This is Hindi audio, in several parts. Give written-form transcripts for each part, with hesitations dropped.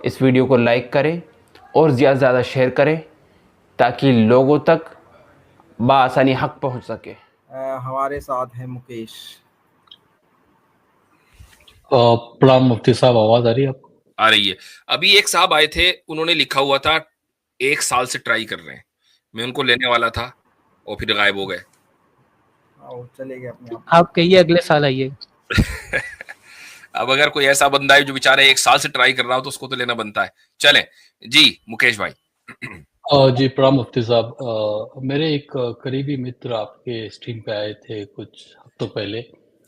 इस वीडियो को लाइक करें और ज़्यादा से ज़्यादा शेयर करें ताकि लोगों तक बआसानी हक पहुंच सके। हमारे साथ है मुकेश। प्रणाम मुफ्ती साहब, आवाज आ रही है आपको? आ रही है। अभी एक साहब आए थे, उन्होंने लिखा हुआ था 1 साल से ट्राई कर रहे हैं। मैं उनको लेने वाला था और फिर गायब हो गए। चले गए अपने आप कहिए अगले साल आइए। अब अगर कोई ऐसा बंदा है जो बेचारे 1 साल से ट्राई कर रहा हो तो उसको तो लेना बनता है। चले जी मुकेश भाई। जी प्रणाम मुफ्ती साहब। मेरे एक करीबी मित्र आपके स्ट्रीम पे आए थे कुछ हफ्तों पहले।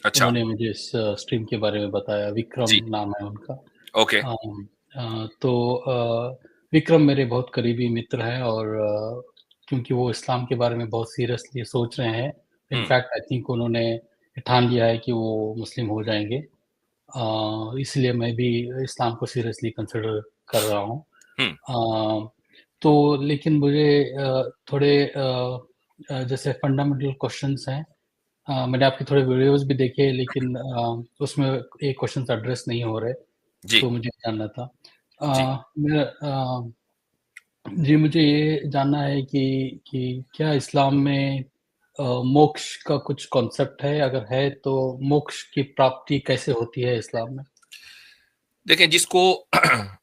अच्छा। उन्होंने मुझे इस स्ट्रीम के बारे में बताया। विक्रम जी। नाम है उनका। ओके। तो विक्रम मेरे बहुत करीबी मित्र हैं और क्योंकि वो इस्लाम के बारे में बहुत सीरियसली सोच रहे हैं। इनफैक्ट आई थिंक उन्होंने ठान लिया है कि वो मुस्लिम हो जाएंगे। इसलिए मैं भी इस्लाम को सीरियसली कंसिडर कर रहा हूँ। तो लेकिन मुझे थोड़े जैसे फंडामेंटल क्वेश्चंस हैं। मैंने आपके थोड़े वीडियोस भी देखे लेकिन उसमें ये क्वेश्चंस एड्रेस नहीं हो रहे, जी। तो मुझे जानना था। जी। जी मुझे ये जानना है कि क्या इस्लाम में मोक्ष का कुछ कॉन्सेप्ट है? अगर है तो मोक्ष की प्राप्ति कैसे होती है इस्लाम में? देखें, जिसको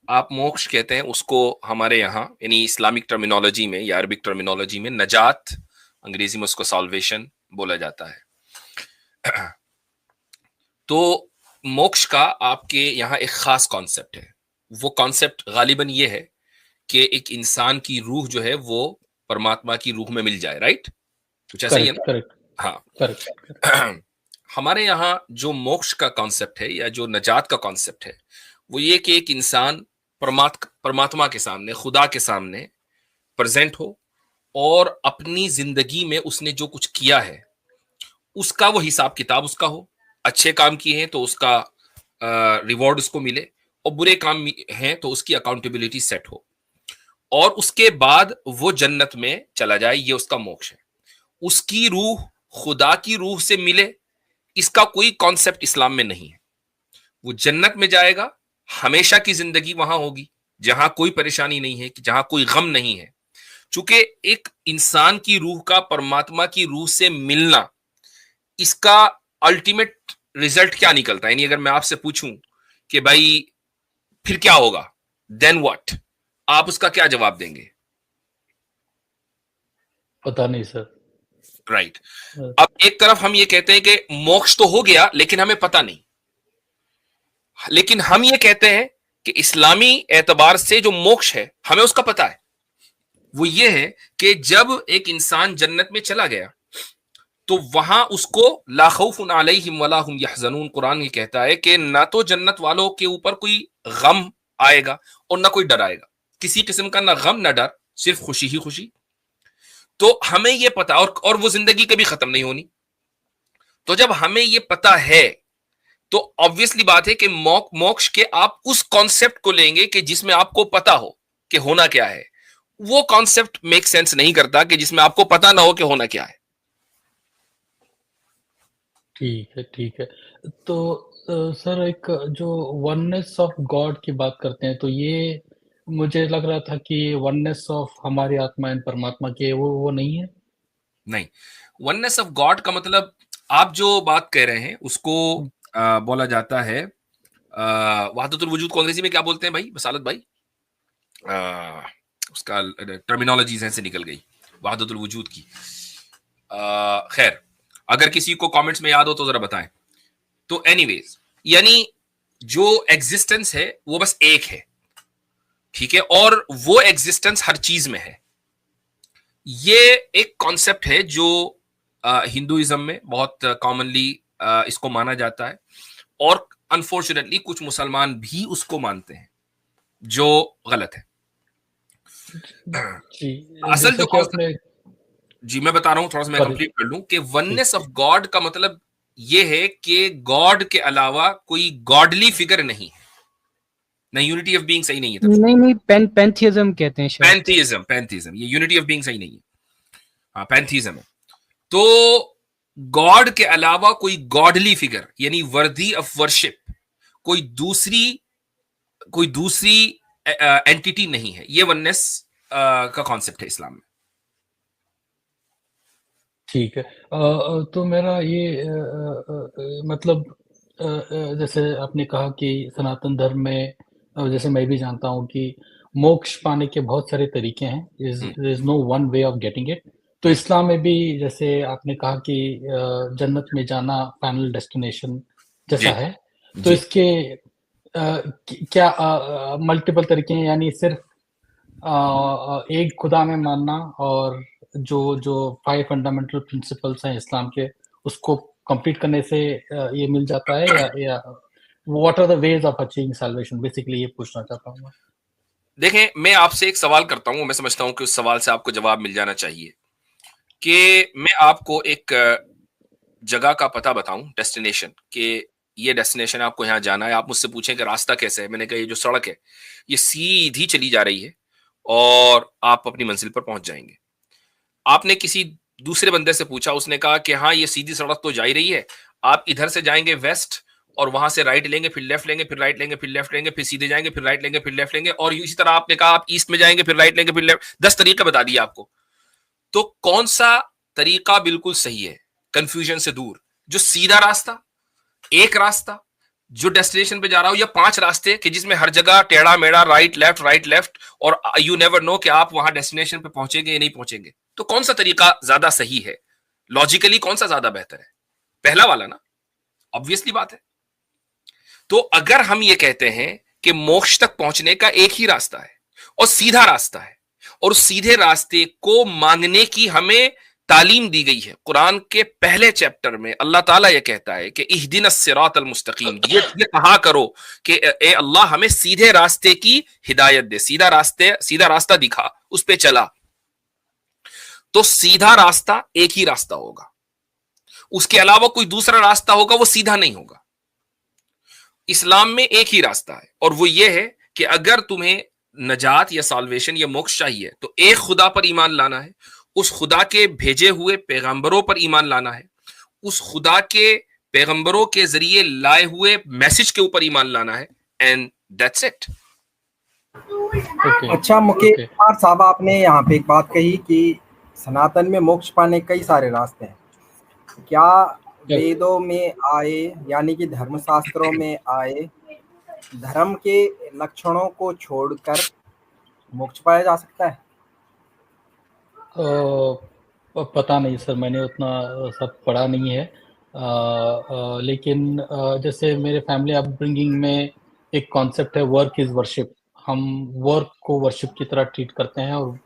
आप मोक्ष कहते हैं उसको हमारे यहाँ यानी इस्लामिक टर्मिनोलॉजी में या अरबिक टर्मिनोलॉजी में नजात, अंग्रेजी में उसको सॉल्वेशन बोला जाता है। तो मोक्ष का आपके यहाँ एक खास कॉन्सेप्ट है। वो कॉन्सेप्ट गालिबन ये है कि एक इंसान की रूह जो है वो परमात्मा की रूह में मिल जाए। राइट? कुछ ऐसा ही है ना? करेक्ट। हाँ। करेक्ट। हमारे यहाँ जो मोक्ष का कॉन्सेप्ट है या जो नजात का कॉन्सेप्ट है वो ये कि एक इंसान परमात्मा के सामने, खुदा के सामने प्रेजेंट हो और अपनी जिंदगी में उसने जो कुछ किया है उसका वो हिसाब किताब उसका हो। अच्छे काम किए हैं तो उसका रिवॉर्ड उसको मिले और बुरे काम हैं तो उसकी अकाउंटेबिलिटी सेट हो और उसके बाद वो जन्नत में चला जाए। ये उसका मोक्ष है। उसकी रूह खुदा की रूह से मिले, इसका कोई कॉन्सेप्ट इस्लाम में नहीं है। वो जन्नत में जाएगा, हमेशा की जिंदगी वहां होगी जहां कोई परेशानी नहीं है, जहां कोई गम नहीं है। चूंकि एक इंसान की रूह का परमात्मा की रूह से मिलना, इसका अल्टीमेट रिजल्ट क्या निकलता है? यानी अगर मैं आपसे पूछूं कि भाई फिर क्या होगा, देन व्हाट, आप उसका क्या जवाब देंगे? पता नहीं सर। राइट। अब एक तरफ हम ये कहते हैं कि मोक्ष तो हो गया लेकिन हमें पता नहीं, लेकिन हम ये कहते हैं कि इस्लामी एतबार से जो मोक्ष है हमें उसका पता है। वो ये है कि जब एक इंसान जन्नत में चला गया तो वहां उसको ला खौफुन अलैहिम वला हुम यहज़नून, कुरान ये कहता है कि ना तो जन्नत वालों के ऊपर कोई गम आएगा और ना कोई डर आएगा। किसी किस्म का ना गम ना डर, सिर्फ खुशी ही खुशी। तो हमें ये पता, और वो जिंदगी कभी खत्म नहीं होनी। तो जब हमें ये पता है तो ऑब्वियसली बात है कि मोक्ष के आप उस कॉन्सेप्ट को लेंगे कि जिसमें आपको पता हो कि होना क्या है। वो कॉन्सेप्ट मेक सेंस नहीं करता कि जिसमें आपको पता ना हो कि होना क्या है। ठीक है। तो सर एक जो वननेस ऑफ गॉड की बात करते हैं तो ये मुझे लग रहा था कि वननेस ऑफ हमारी आत्मा एंड परमात्मा की वो नहीं है। नहीं, वननेस ऑफ गॉड का मतलब आप जो बात कह रहे हैं उसको बोला जाता है वहदतुल वजूद को अंग्रेजी में क्या बोलते हैं भाई बसालत भाई? उसका टर्मिनोलॉजी से निकल गई वहदतुल वजूद की। खैर, अगर किसी को कमेंट्स में याद हो तो जरा बताएं। तो एनीवेज, यानी जो एग्जिस्टेंस है वो बस एक है, ठीक है, और वो एग्जिस्टेंस हर चीज में है। ये एक कॉन्सेप्ट है जो हिंदुइज्म में बहुत कॉमनली इसको माना जाता है और अनफॉर्चुनेटली कुछ मुसलमान भी उसको मानते हैं, जो गलत है। असल जो जी मैं बता रहा हूं, थोड़ा सा मैं कंप्लीट कर लूं कि वननेस ऑफ गॉड का मतलब ये है कि गॉड के अलावा कोई गॉडली फिगर नहीं है। नहीं, यूनिटी ऑफ बीइंग सही नहीं है। नहीं, पैंथिज्म कहते हैं शायद। पैंथिज्म, ये यूनिटी ऑफ बीइंग सही नहीं है। हाँ, पैंथिज्म है। तो गॉड के अलावा कोई गॉडली फिगर यानी वर्दी ऑफ वर्शिप, कोई दूसरी एंटिटी नहीं है। ये वननेस का कॉन्सेप्ट है इस्लाम में। ठीक है। तो मेरा ये मतलब जैसे आपने कहा कि सनातन धर्म में जैसे मैं भी जानता हूँ कि मोक्ष पाने के बहुत सारे तरीके हैं, there is no one way of getting it. तो इस्लाम में भी जैसे आपने कहा कि जन्नत में जाना फाइनल डेस्टिनेशन जैसा जी है, तो जी इसके क्या मल्टीपल तरीके हैं, यानी सिर्फ एक खुदा में मानना और जो जो 5 फंडामेंटल प्रिंसिपल्स हैं इस्लाम के, उसको कंप्लीट करने से ये मिल जाता है, या what are the ways of achieving salvation, basically ये पूछना चाहता हूँ मैं। देखें, मैं आपसे एक सवाल करता हूं, मैं समझता हूं कि उस सवाल से आपको जवाब मिल जाना चाहिए कि मैं आपको एक जगह का पता बताऊं, डेस्टिनेशन, कि ये डेस्टिनेशन आपको यहाँ जाना है। आप मुझसे पूछें कि रास्ता कैसे है, मैंने कहा ये जो सड़क है ये सीधी चली जा रही है और आप अपनी मंजिल पर पहुंच जाएंगे। आपने किसी दूसरे बंदे से पूछा, उसने कहा कि हाँ ये सीधी सड़क तो जा ही रही है, आप इधर से जाएंगे वेस्ट और वहां से राइट लेंगे, फिर लेफ्ट लेंगे, फिर राइट लेंगे, फिर लेफ्ट लेंगे, फिर सीधे जाएंगे, फिर राइट लेंगे, फिर लेफ्ट लेंगे, और इसी तरह आपने कहा आप ईस्ट में जाएंगे, फिर राइट लेंगे, फिर लेफ्ट। 10 तरीके बता दिए आपको। तो कौन सा तरीका बिल्कुल सही है कंफ्यूजन से दूर? जो सीधा रास्ता, एक रास्ता जो डेस्टिनेशन पे जा रहा हो, या 5 रास्ते कि जिसमें हर जगह टेढ़ा मेढ़ा राइट लेफ्ट, और यू नेवर नो कि आप वहां डेस्टिनेशन पे पहुंचेंगे या नहीं पहुंचेंगे? तो कौन सा तरीका ज्यादा सही है? लॉजिकली कौन सा ज्यादा बेहतर है? पहला वाला ना, ऑब्वियसली बात है। तो अगर हम ये कहते हैं कि मोक्ष तक पहुंचने का एक ही रास्ता है और सीधा रास्ता है, और उस सीधे रास्ते को मांगने की हमें तालीम दी गई है। कुरान के पहले चैप्टर में अल्लाह ताला ये कहता है कि इहदिनस सिरातल मुस्तकीम, ये कहा करो कि ए अल्लाह हमें सीधे रास्ते की हिदायत दे, सीधा रास्ता दिखा, उस पे चला। तो सीधा रास्ता एक ही रास्ता होगा, उसके अलावा कोई दूसरा रास्ता होगा वो सीधा नहीं होगा। इस्लाम में एक ही रास्ता है, और वो ये है कि अगर तुम्हें नजात या साल्वेशन या मोक्ष चाहिए तो एक खुदा पर ईमान लाना है, उस खुदा के भेजे हुए पैगंबरों पर ईमान लाना है, उस खुदा के पैगंबरों के जरिए लाए हुए मैसेज के ऊपर ईमान लाना है, एंड दैट्स इट। अच्छा मुकेश कुमार साहब, आपने यहाँ पे एक बात कही कि सनातन में मोक्ष पाने कई सारे रास्ते हैं। क्या वेदों में आए, यानी कि धर्मशास्त्रों में आए धर्म के लक्षणों को छोड़कर मोक्ष पाया जा सकता है? पता नहीं सर, मैंने उतना सब पढ़ा नहीं है, लेकिन जैसे मेरे फैमिली अपब्रिंगिंग में एक कॉन्सेप्ट है, वर्क इज वर्शिप। हम वर्क को वर्शिप की तरह ट्रीट करते हैं और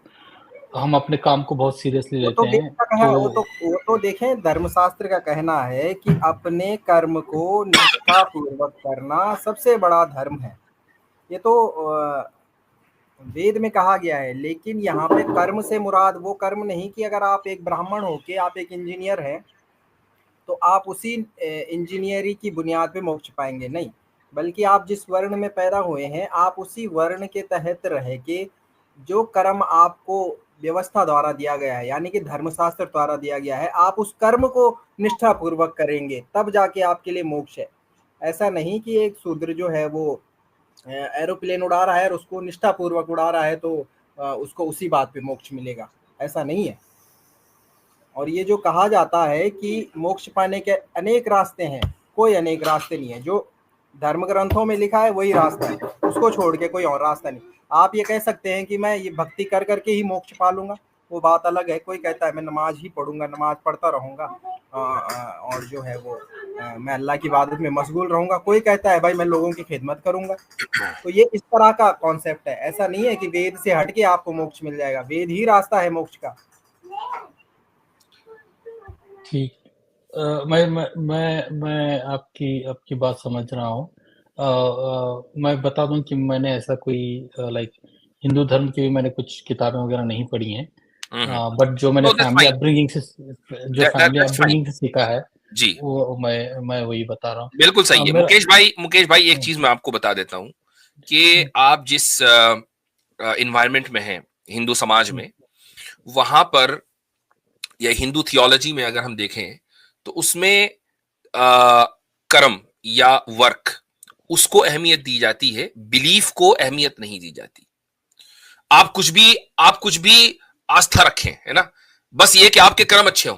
हम अपने काम को बहुत सीरियसली लेते हैं। वो तो देखें, धर्मशास्त्र का कहना है कि अपने कर्म को निष्ठा पूर्वक करना सबसे बड़ा धर्म है। ये तो वेद में कहा गया है। लेकिन यहाँ पे कर्म से मुराद वो कर्म नहीं कि अगर आप एक ब्राह्मण हो के आप एक इंजीनियर हैं तो आप उसी इंजीनियरी की बुनियाद पे मोक्ष पाएंगे, नहीं, बल्कि आप जिस वर्ण में पैदा हुए हैं आप उसी वर्ण के तहत रह के जो कर्म आपको व्यवस्था द्वारा दिया गया है, यानी कि धर्मशास्त्र द्वारा दिया गया है, आप उस कर्म को निष्ठा पूर्वक करेंगे तब जाके आपके लिए मोक्ष है। ऐसा नहीं कि एक शूद्र जो है वो एरोप्लेन उड़ा रहा है और उसको निष्ठा पूर्वक उड़ा रहा है तो उसको उसी बात पे मोक्ष मिलेगा, ऐसा नहीं है। और ये जो कहा जाता है कि मोक्ष पाने के अनेक रास्ते हैं, कोई अनेक रास्ते नहीं है। जो धर्म ग्रंथों में लिखा है वही रास्ता है, उसको छोड़ के कोई और रास्ता नहीं। आप ये कह सकते हैं कि मैं ये भक्ति कर करके ही मोक्ष पालूंगा, वो बात अलग है। कोई कहता है मैं नमाज ही पढ़ूंगा, नमाज पढ़ता रहूंगा और जो है वो मैं अल्लाह की इबादत में मशगूल रहूंगा। कोई कहता है भाई मैं लोगों की खिदमत करूंगा। तो ये इस तरह का कॉन्सेप्ट है। ऐसा नहीं है कि वेद से हट के आपको मोक्ष मिल जाएगा, वेद ही रास्ता है मोक्ष का। ठीक, मैं आपकी बात समझ रहा हूँ। मैं बता दूं कि मैंने ऐसा कोई लाइक हिंदू धर्म की भी मैंने कुछ किताबें वगैरह नहीं पढ़ी हैं, बट जो मैंने फैमिली अपब्रिंगिंग से सीखा है जी, वो मैं वही बता रहा हूँ। बिल्कुल सही है। मुकेश भाई एक चीज मैं आपको बता देता हूँ कि आप जिस इन्वायरमेंट में हैं हिंदू समाज में, वहां पर या हिंदू थियोलॉजी में अगर हम देखें तो उसमें कर्म या वर्क उसको अहमियत दी जाती है, बिलीफ को अहमियत नहीं दी जाती। आप कुछ भी आस्था रखें, है ना, बस ये कि आपके कर्म अच्छे हों।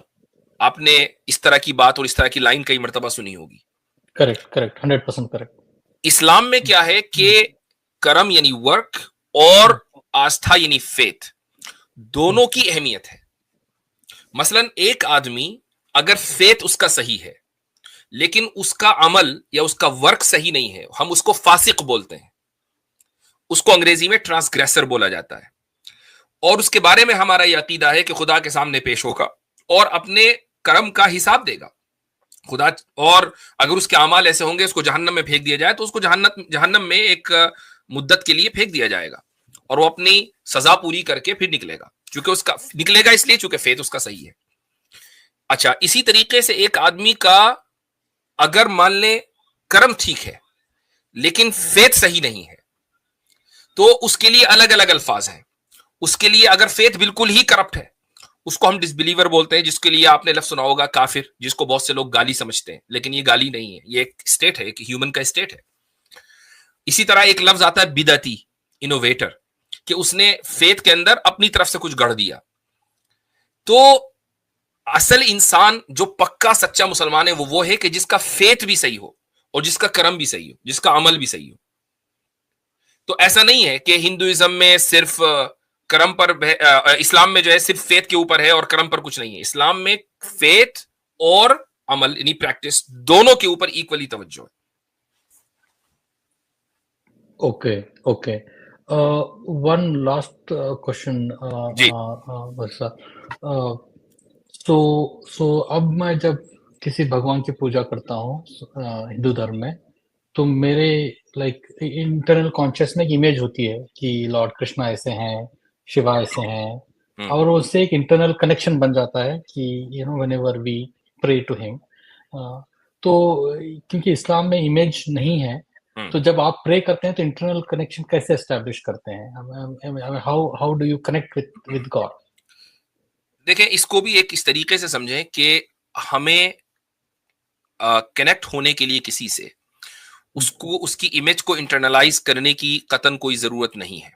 आपने इस तरह की बात और इस तरह की लाइन कई मर्तबा सुनी होगी। Correct, correct, 100% correct. इस्लाम में क्या है कि कर्म यानी वर्क और आस्था यानी फेथ, दोनों की अहमियत है। मसलन एक आदमी अगर फेथ उसका सही है लेकिन उसका अमल या उसका वर्क सही नहीं है, हम उसको फासिक बोलते हैं, उसको अंग्रेजी में ट्रांसग्रेसर बोला जाता है। और उसके बारे में हमारा यह अकीदा है कि खुदा के सामने पेश होगा और अपने कर्म का हिसाब देगा खुदा। और अगर उसके अमाल ऐसे होंगे उसको जहन्नम में फेंक दिया जाए तो उसको जहन्नम में एक मुद्दत के लिए फेंक दिया जाएगा और वो अपनी सजा पूरी करके फिर निकलेगा, क्योंकि उसका निकलेगा इसलिए चूंकि फेथ उसका सही है। अच्छा, इसी तरीके से एक आदमी का अगर मान ले कर्म ठीक है लेकिन फेथ सही नहीं है तो उसके लिए अलग अलग अल्फाज हैं। उसके लिए अगर फेथ बिल्कुल ही करप्ट है उसको हम डिसबिलीवर बोलते हैं, जिसके लिए आपने लफ्ज सुना होगा काफिर, जिसको बहुत से लोग गाली समझते हैं, लेकिन ये गाली नहीं है, ये एक स्टेट है, एक ह्यूमन का स्टेट है। इसी तरह एक लफ्ज आता है बिदती, इनोवेटर, कि उसने फेथ के अंदर अपनी तरफ से कुछ गढ़ दिया। तो असल इंसान जो पक्का सच्चा मुसलमान है वो है कि जिसका फेथ भी सही हो और जिसका कर्म भी सही हो, जिसका अमल भी सही हो। तो ऐसा नहीं है कि हिंदुइज्म में सिर्फ कर्म पर, इस्लाम में जो है सिर्फ फेथ के ऊपर है और कर्म पर कुछ नहीं है। इस्लाम में फेथ और अमल यानी प्रैक्टिस दोनों के ऊपर इक्वली तवज्जो है। Okay, okay. One last question जी। सो अब मैं जब किसी भगवान की पूजा करता हूँ हिंदू धर्म में, तो मेरे लाइक इंटरनल कॉन्शियस में एक इमेज होती है कि लॉर्ड कृष्णा ऐसे हैं, शिवा ऐसे हैं, और उससे एक इंटरनल कनेक्शन बन जाता है कि you know whenever we pray to him. तो क्योंकि इस्लाम में इमेज नहीं है, तो जब आप प्रे करते हैं तो इंटरनल कनेक्शन कैसे एस्टैब्लिश करते हैं? How do you connect with God? देखें, इसको भी एक इस तरीके से समझें कि हमें कनेक्ट होने के लिए किसी से उसको उसकी इमेज को इंटरनलाइज करने की कतन कोई जरूरत नहीं है,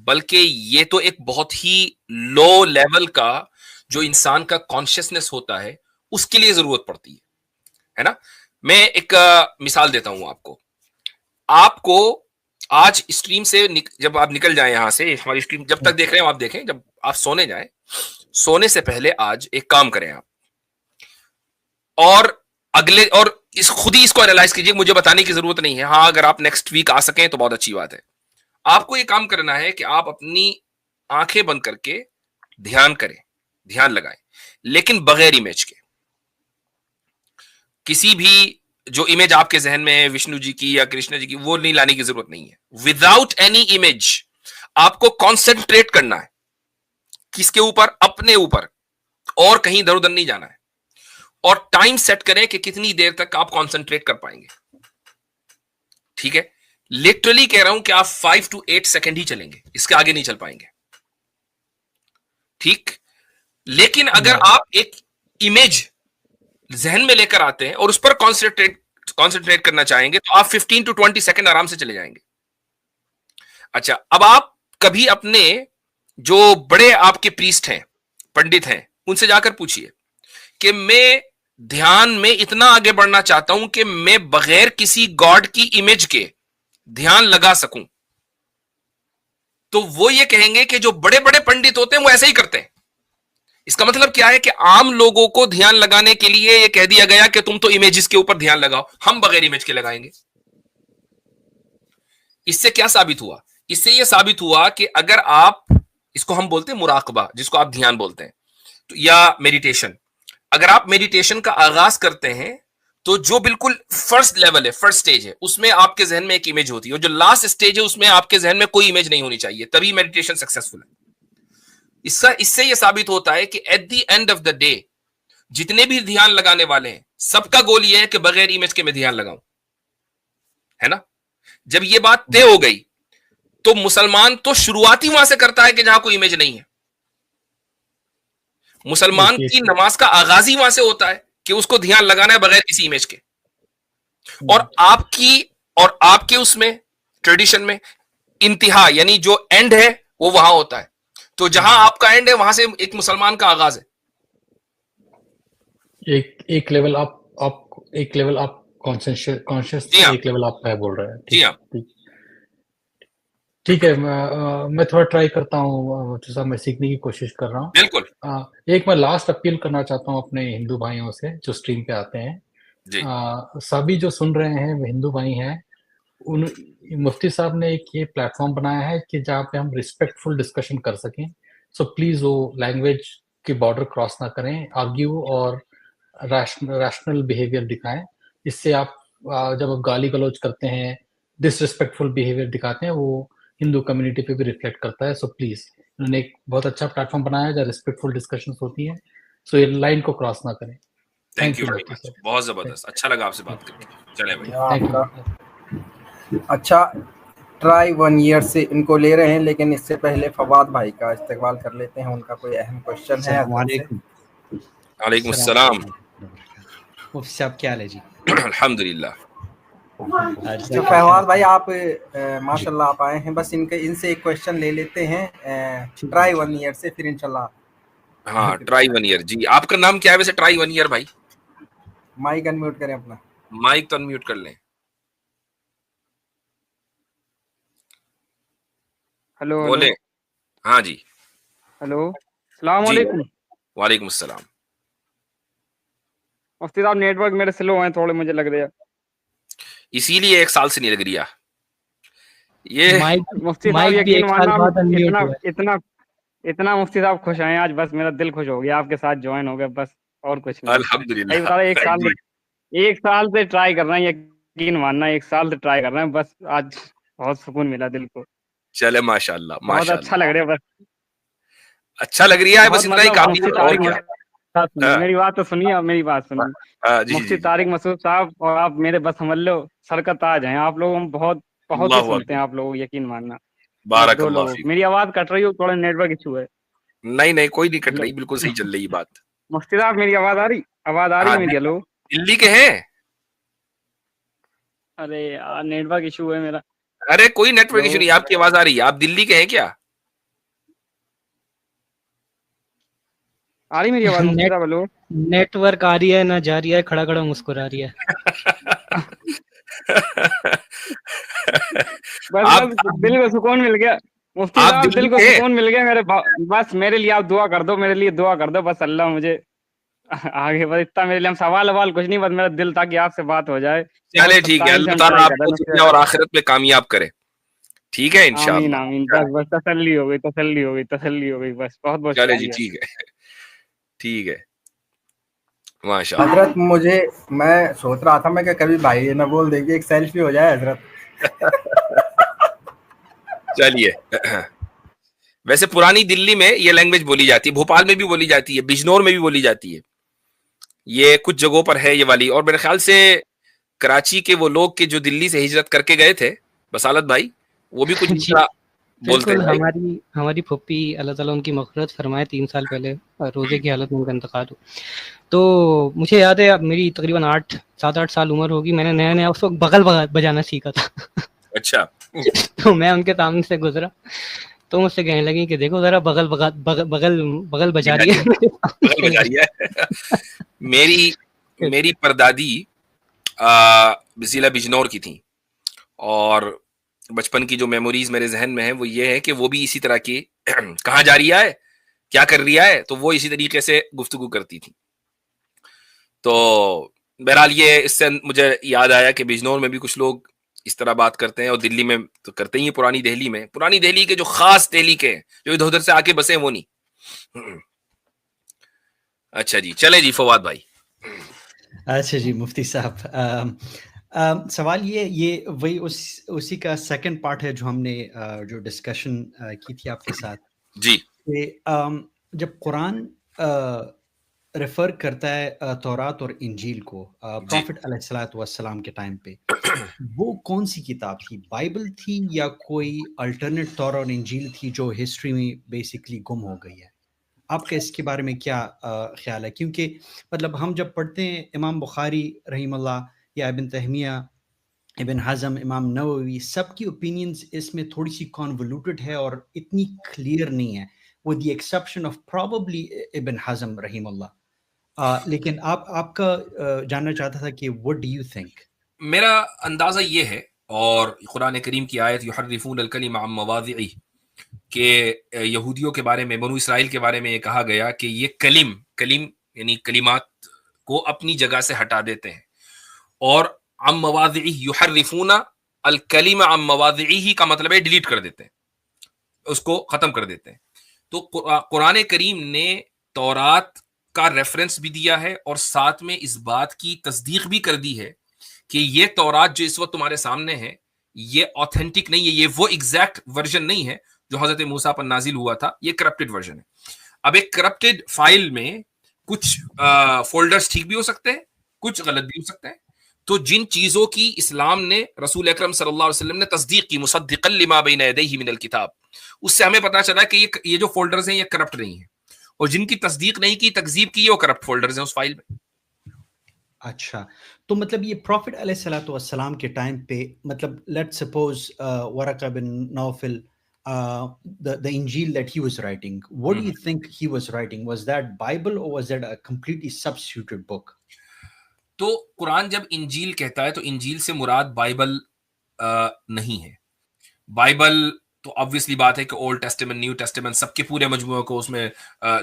बल्कि ये तो एक बहुत ही लो लेवल का जो इंसान का कॉन्शियसनेस होता है उसके लिए जरूरत पड़ती है ना। मैं एक मिसाल देता हूं आपको। आज स्ट्रीम से जब आप निकल जाएं, यहां से हमारी स्ट्रीम जब तक देख रहे हो आप देखें, जब आप सोने जाएं, सोने से पहले आज एक काम करें आप, और खुद ही इसको एनालाइज कीजिए, मुझे बताने की जरूरत नहीं है। हाँ, अगर आप नेक्स्ट वीक आ सकें तो बहुत अच्छी बात है। आपको ये काम करना है कि आप अपनी आंखें बंद करके ध्यान करें, ध्यान लगाएं, लेकिन बगैर इमेज के। किसी भी जो इमेज आपके जहन में है विष्णु जी की या कृष्ण जी की, वो नहीं लाने की जरूरत नहीं है। विदाउट एनी इमेज आपको कॉन्सेंट्रेट करना है किसके ऊपर? अपने ऊपर, और कहीं इधर उधर नहीं जाना है। और टाइम सेट करें कि कितनी देर तक आप कॉन्सेंट्रेट कर पाएंगे। ठीक है, लिटरली कह रहा हूं कि आप 5 to 8 सेकेंड ही चलेंगे, इसके आगे नहीं चल पाएंगे। ठीक, लेकिन अगर आप एक इमेज जहन में लेकर आते हैं और उस पर कॉन्सेंट्रेट करना चाहेंगे तो आप 15 to 20 सेकेंड आराम से चले जाएंगे। अच्छा, अब आप कभी अपने जो बड़े आपके प्रीस्ट हैं, पंडित हैं, उनसे जाकर पूछिए कि मैं ध्यान में इतना आगे बढ़ना चाहता हूं कि मैं बगैर किसी गॉड की इमेज के ध्यान लगा सकूं, तो वो ये कहेंगे कि जो बड़े बड़े पंडित होते हैं वो ऐसे ही करते हैं। इसका मतलब क्या है कि आम लोगों को ध्यान लगाने के लिए ये कह दिया गया कि तुम तो इमेजेस के ऊपर ध्यान लगाओ, हम बगैर इमेज के लगाएंगे। इससे क्या साबित हुआ? इससे यह साबित हुआ कि अगर आप, इसको हम बोलते हैं मुराकबा, जिसको आप ध्यान बोलते हैं, तो या मेडिटेशन, अगर आप मेडिटेशन का आगाज करते हैं तो जो बिल्कुल फर्स्ट लेवल है, फर्स्ट स्टेज है, उसमें आपके जहन में एक इमेज होती है, और जो लास्ट स्टेज है उसमें आपके जहन में कोई इमेज नहीं होनी चाहिए, तभी मेडिटेशन सक्सेसफुल है। इससे यह साबित होता है कि at the end of the day जितने भी ध्यान लगाने वाले हैं सबका गोल यह है कि बगैर इमेज के मैं ध्यान लगाऊं, है ना। जब यह बात तय हो गई तो मुसलमान तो शुरुआती वहां से करता है कि जहां कोई इमेज नहीं है। मुसलमान की नमाज का आगाज ही वहां से होता है कि उसको ध्यान लगाना है बगैर किसी इमेज के। और और आपके उसमें ट्रेडिशन में इंतहा यानी जो एंड है वो वहां होता है। तो जहां आपका एंड है वहां से एक मुसलमान का आगाज है। एक लेवल आप कॉन्शियस जी हाँ, एक लेवल आप है बोल रहे हैं। जी हाँ, ठीक है। मैं थोड़ा ट्राई करता हूँ, जैसा मैं सीखने की कोशिश कर रहा हूँ। बिल्कुल एक मैं लास्ट अपील करना चाहता हूँ अपने हिंदू भाइयों से जो स्ट्रीम पे आते हैं। जी। सभी जो सुन रहे हैं वो हिंदू भाई हैं। उन मुफ्ती साहब ने एक ये प्लेटफॉर्म बनाया है कि जहाँ पे हम रिस्पेक्टफुल डिस्कशन कर सकें। सो प्लीज वो लैंग्वेज की बॉर्डर क्रॉस ना करें, आर्ग्यू और रैशनल बिहेवियर दिखाएं। इससे आप जब आप गाली गलौज करते हैं, डिसरिस्पेक्टफुल बिहेवियर दिखाते हैं, वो हिंदू कम्युनिटी पे भी रिफ्लेक्ट करता है। सो प्लीज, उन्होंने एक बहुत अच्छा प्लेटफॉर्म बनाया है जहाँ रिस्पेक्टफुल डिस्कशंस होती हैं। सो ये लाइन को क्रॉस ना करें। Thank you very Mufti much, साहब। बहुत जबरदस्त, अच्छा लगा आपसे बात करके। चले भाई, थैंक यू। अच्छा, ट्राई 1 ईयर से इनको ले रहे हैं, लेकिन इससे पहले फवाद भाई का इस्तेमाल कर लेते हैं। उनका कोई अहम क्वेश्चन है हजरत से? वालेकुम अस्सलाम। मुफ्ती साहब क्या हाल है जी? अल्हम्दुलिल्लाह। जो फवाद भाई आप माशाल्लाह आप आए हैं, बस इनसे एक क्वेश्चन ले लेते हैं ट्राई 1 ईयर से, फिर इंशाल्लाह। हाँ, ट्राई 1 ईयर जी। आपका नाम क्या है वैसे? ट्राई 1 ईयर भाई। माइक अनम्यूट करें अपना। माइक तो अनम्यूट कर लें। हेलो बोले। हाँ जी। हेलो, अस्सलाम वालेकुम। वालेकुम अस्सलाम। मुफ्ती साहब नेटवर्क मेरे स्लो हैं थोड़े, मुझे लग रहा है, इसीलिए 1 साल से नहीं लग रही है ये। मुफ्ती साहब यकीन मानना, इतना मुफ्ती साहब खुश हैं आज, बस मेरा दिल खुश हो गया, आपके साथ ज्वाइन हो गया, बस और कुछ नहीं। अल्हम्दुलिल्लाह। बता रहे 1 साल से ट्राई कर रहे हैं, यकीन मानना 1 साल से ट्राई कर रहे हैं, बस आज बहुत सुकून मिला दिल को। चले माशाल्लाह, बहुत माशाल्लाह। अच्छा लग रहा है, बस अच्छा लग रही है, बस इतना ही काफी है। और क्या? मेरी बात तो सुनिए, आप मेरी बात सुनिए। मुफ्ती तारिक मसूद साहब और आप मेरे बस समझ लो सर का ताज हैं। आप लोग हम बहुत बहुत ही सुनते हैं आप लोग, यकीन मानना। बारकल्लाह फीक। मेरी आवाज कट रही हो, थोड़ा नेटवर्क इशू है। नहीं कोई नहीं कट रही, बिल्कुल सही चल रही बात। मुफ्ती साहब मेरी आवाज आ रही है मेरी? हेलो, दिल्ली के हैं? अरे यार नेटवर्क इशू है मेरा। अरे कोई नेटवर्क इशू नहीं, आपकी आवाज आ रही है। आप दिल्ली के हैं क्या? आ रही मेरी आवाज मुफ्ती साहब? हेलो, नेटवर्क आ रही है ना जा रही है, खड़ा खड़ा मुस्कुरा रही है। बस दिल को सुकून मिल गया मुफ्ती साहब, दिल को सुकून मिल गया मेरे। बस मेरे लिए आप दुआ कर दो, मेरे लिए दुआ कर दो, बस अल्लाह मुझे आगे, बस इतना मेरे लिए। हम सवाल कुछ नहीं, बस मेरा दिल था कि आपसे बात हो जाए। चले ठीक है, अल्लाह ताला आपको दुनिया और आखिरत में कामयाब करे। ठीक है इंशाअल्लाह। आमीन। बस तसल्ली हो गई, बस बहुत बहुत चले जी, ठीक है माशाअल्लाह। हजरत मैं सोच रहा था, मैं क्या कभी भाई ये ना बोल देंगे एक सेल्फी हो जाए हजरत। चलिए, वैसे पुरानी दिल्ली में ये लैंग्वेज बोली जाती है, भोपाल में भी बोली जाती है, बिजनौर में भी बोली जाती है, ये कुछ जगहों पर है ये वाली। और मेरे ख्याल से कराची के वो लोग के जो दिल्ली से हिजरत करके गए थे, बसालत भाई, वो भी कुछ बोलते हैं। हमारी फुप्पी अल्लाह ताला उनकी मग़फ़िरत फरमाए, 3 साल पहले रोजे की हालत में उनका इंतकाल हुआ। तो मुझे याद है, अब मेरी तकरीबन 7-8 साल उम्र होगी, मैंने नया उस वक्त बगल बजाना सीखा था। अच्छा। तो मैं उनके सामने से गुजरा तो मुझसे कहने लगी कि देखो जरा बगल बजा रही है। मेरी परदादी जिला बिजनौर की थी, और बचपन की जो मेमोरीज मेरे जहन में है वो ये है कि वो भी इसी तरह की कहाँ जा रही है, क्या कर रही है, तो वो इसी तरीके से गुफ्तगू करती थी। तो बहरहाल ये इससे मुझे याद आया कि बिजनौर में भी कुछ लोग इस तरह बात करते हैं, और दिल्ली में तो करते ही हैं। पुरानी दिल्ली के जो खास दिल्ली के जो इधर उधर से आके बसे वो नहीं। अच्छा जी, चले जी फवाद भाई। अच्छा जी मुफ्ती साहब, सवाल ये वही उसी का सेकंड पार्ट है जो हमने जो डिस्कशन की थी आपके साथ जी। जब कुरान रेफर करता है तौरात और इंजील को प्रॉफिट अलैहिस्सलाम के टाइम पे, वो कौन सी किताब थी? बाइबल थी या कोई अल्टरनेट तौर और इंजील थी जो हिस्ट्री में बेसिकली गुम हो गई है? आपका इसके बारे में क्या ख्याल है? क्योंकि मतलब हम जब पढ़ते हैं इमाम बुखारी रहीमहुल्लाह या इब्न तैमिया इब्न हज़म, इमाम नववी, सबकी ओपिनियंस इसमें थोड़ी सी कॉन्वोल्यूटेड है और इतनी क्लियर नहीं है, with the exception of probably Ibn Hazm रहीमहुल्लाह। लेकिन आपका जानना चाहता था कि व्हाट डू यू थिंक? मेरा अंदाजा ये है, और कुरान करीम की आयत युहर्रिफून अल कलिमा अम मवादिई के यहूदियों के बारे में, बनु इसराइल के बारे में ये कहा गया कि ये कलीम यानी कलिमात को अपनी जगह से हटा देते हैं, और अम मवादिई युहर्रिफूना अल कलिमा अम मवादिई का मतलब है डिलीट कर देते हैं, उसको खत्म कर देते हैं। तो कुरान करीम ने तौरात का रेफरेंस भी दिया है और साथ में इस बात की तस्दीक भी कर दी है कि ये तौरात जो इस वक्त तुम्हारे सामने है ये ऑथेंटिक नहीं है, ये वो एग्जैक्ट वर्जन नहीं है जो हजरत मूसा पर नाजिल हुआ था, ये करप्टेड वर्जन है। अब एक करप्टेड फाइल में कुछ फोल्डर्स ठीक भी हो सकते हैं, कुछ गलत भी हो सकते हैं। तो जिन चीजों की इस्लाम ने, रसूल अकरम सल्लल्लाहु अलैहि वसल्लम ने तस्दीक की, मुसद्दिक़न लिमा बैन यदैहि मिनल किताब, उससे हमें पता चला कि ये जो फोल्डर्स हैं ये करप्ट नहीं है, और जिनकी तस्दीक नहीं की, तकजीब की, वो करप्ट फोल्डर्स हैं उस फाइल में। अच्छा, तो मतलब ये प्रॉफिट अलैहिस्सलातु वस्सलाम के टाइम पे, मतलब let's suppose Waraqa bin Nawfal, the Injil that he was writing, what do you think he was writing? Was that Bible or was that a completely substituted book? तो कुरान जब इंजील कहता है तो इंजील से मुराद बाइबल नहीं है। बाइबल तो ऑब्वियसली बात है कि ओल्ड टेस्टामेंट, न्यू टेस्टामेंट, सबके पूरे मजमूए को उसमें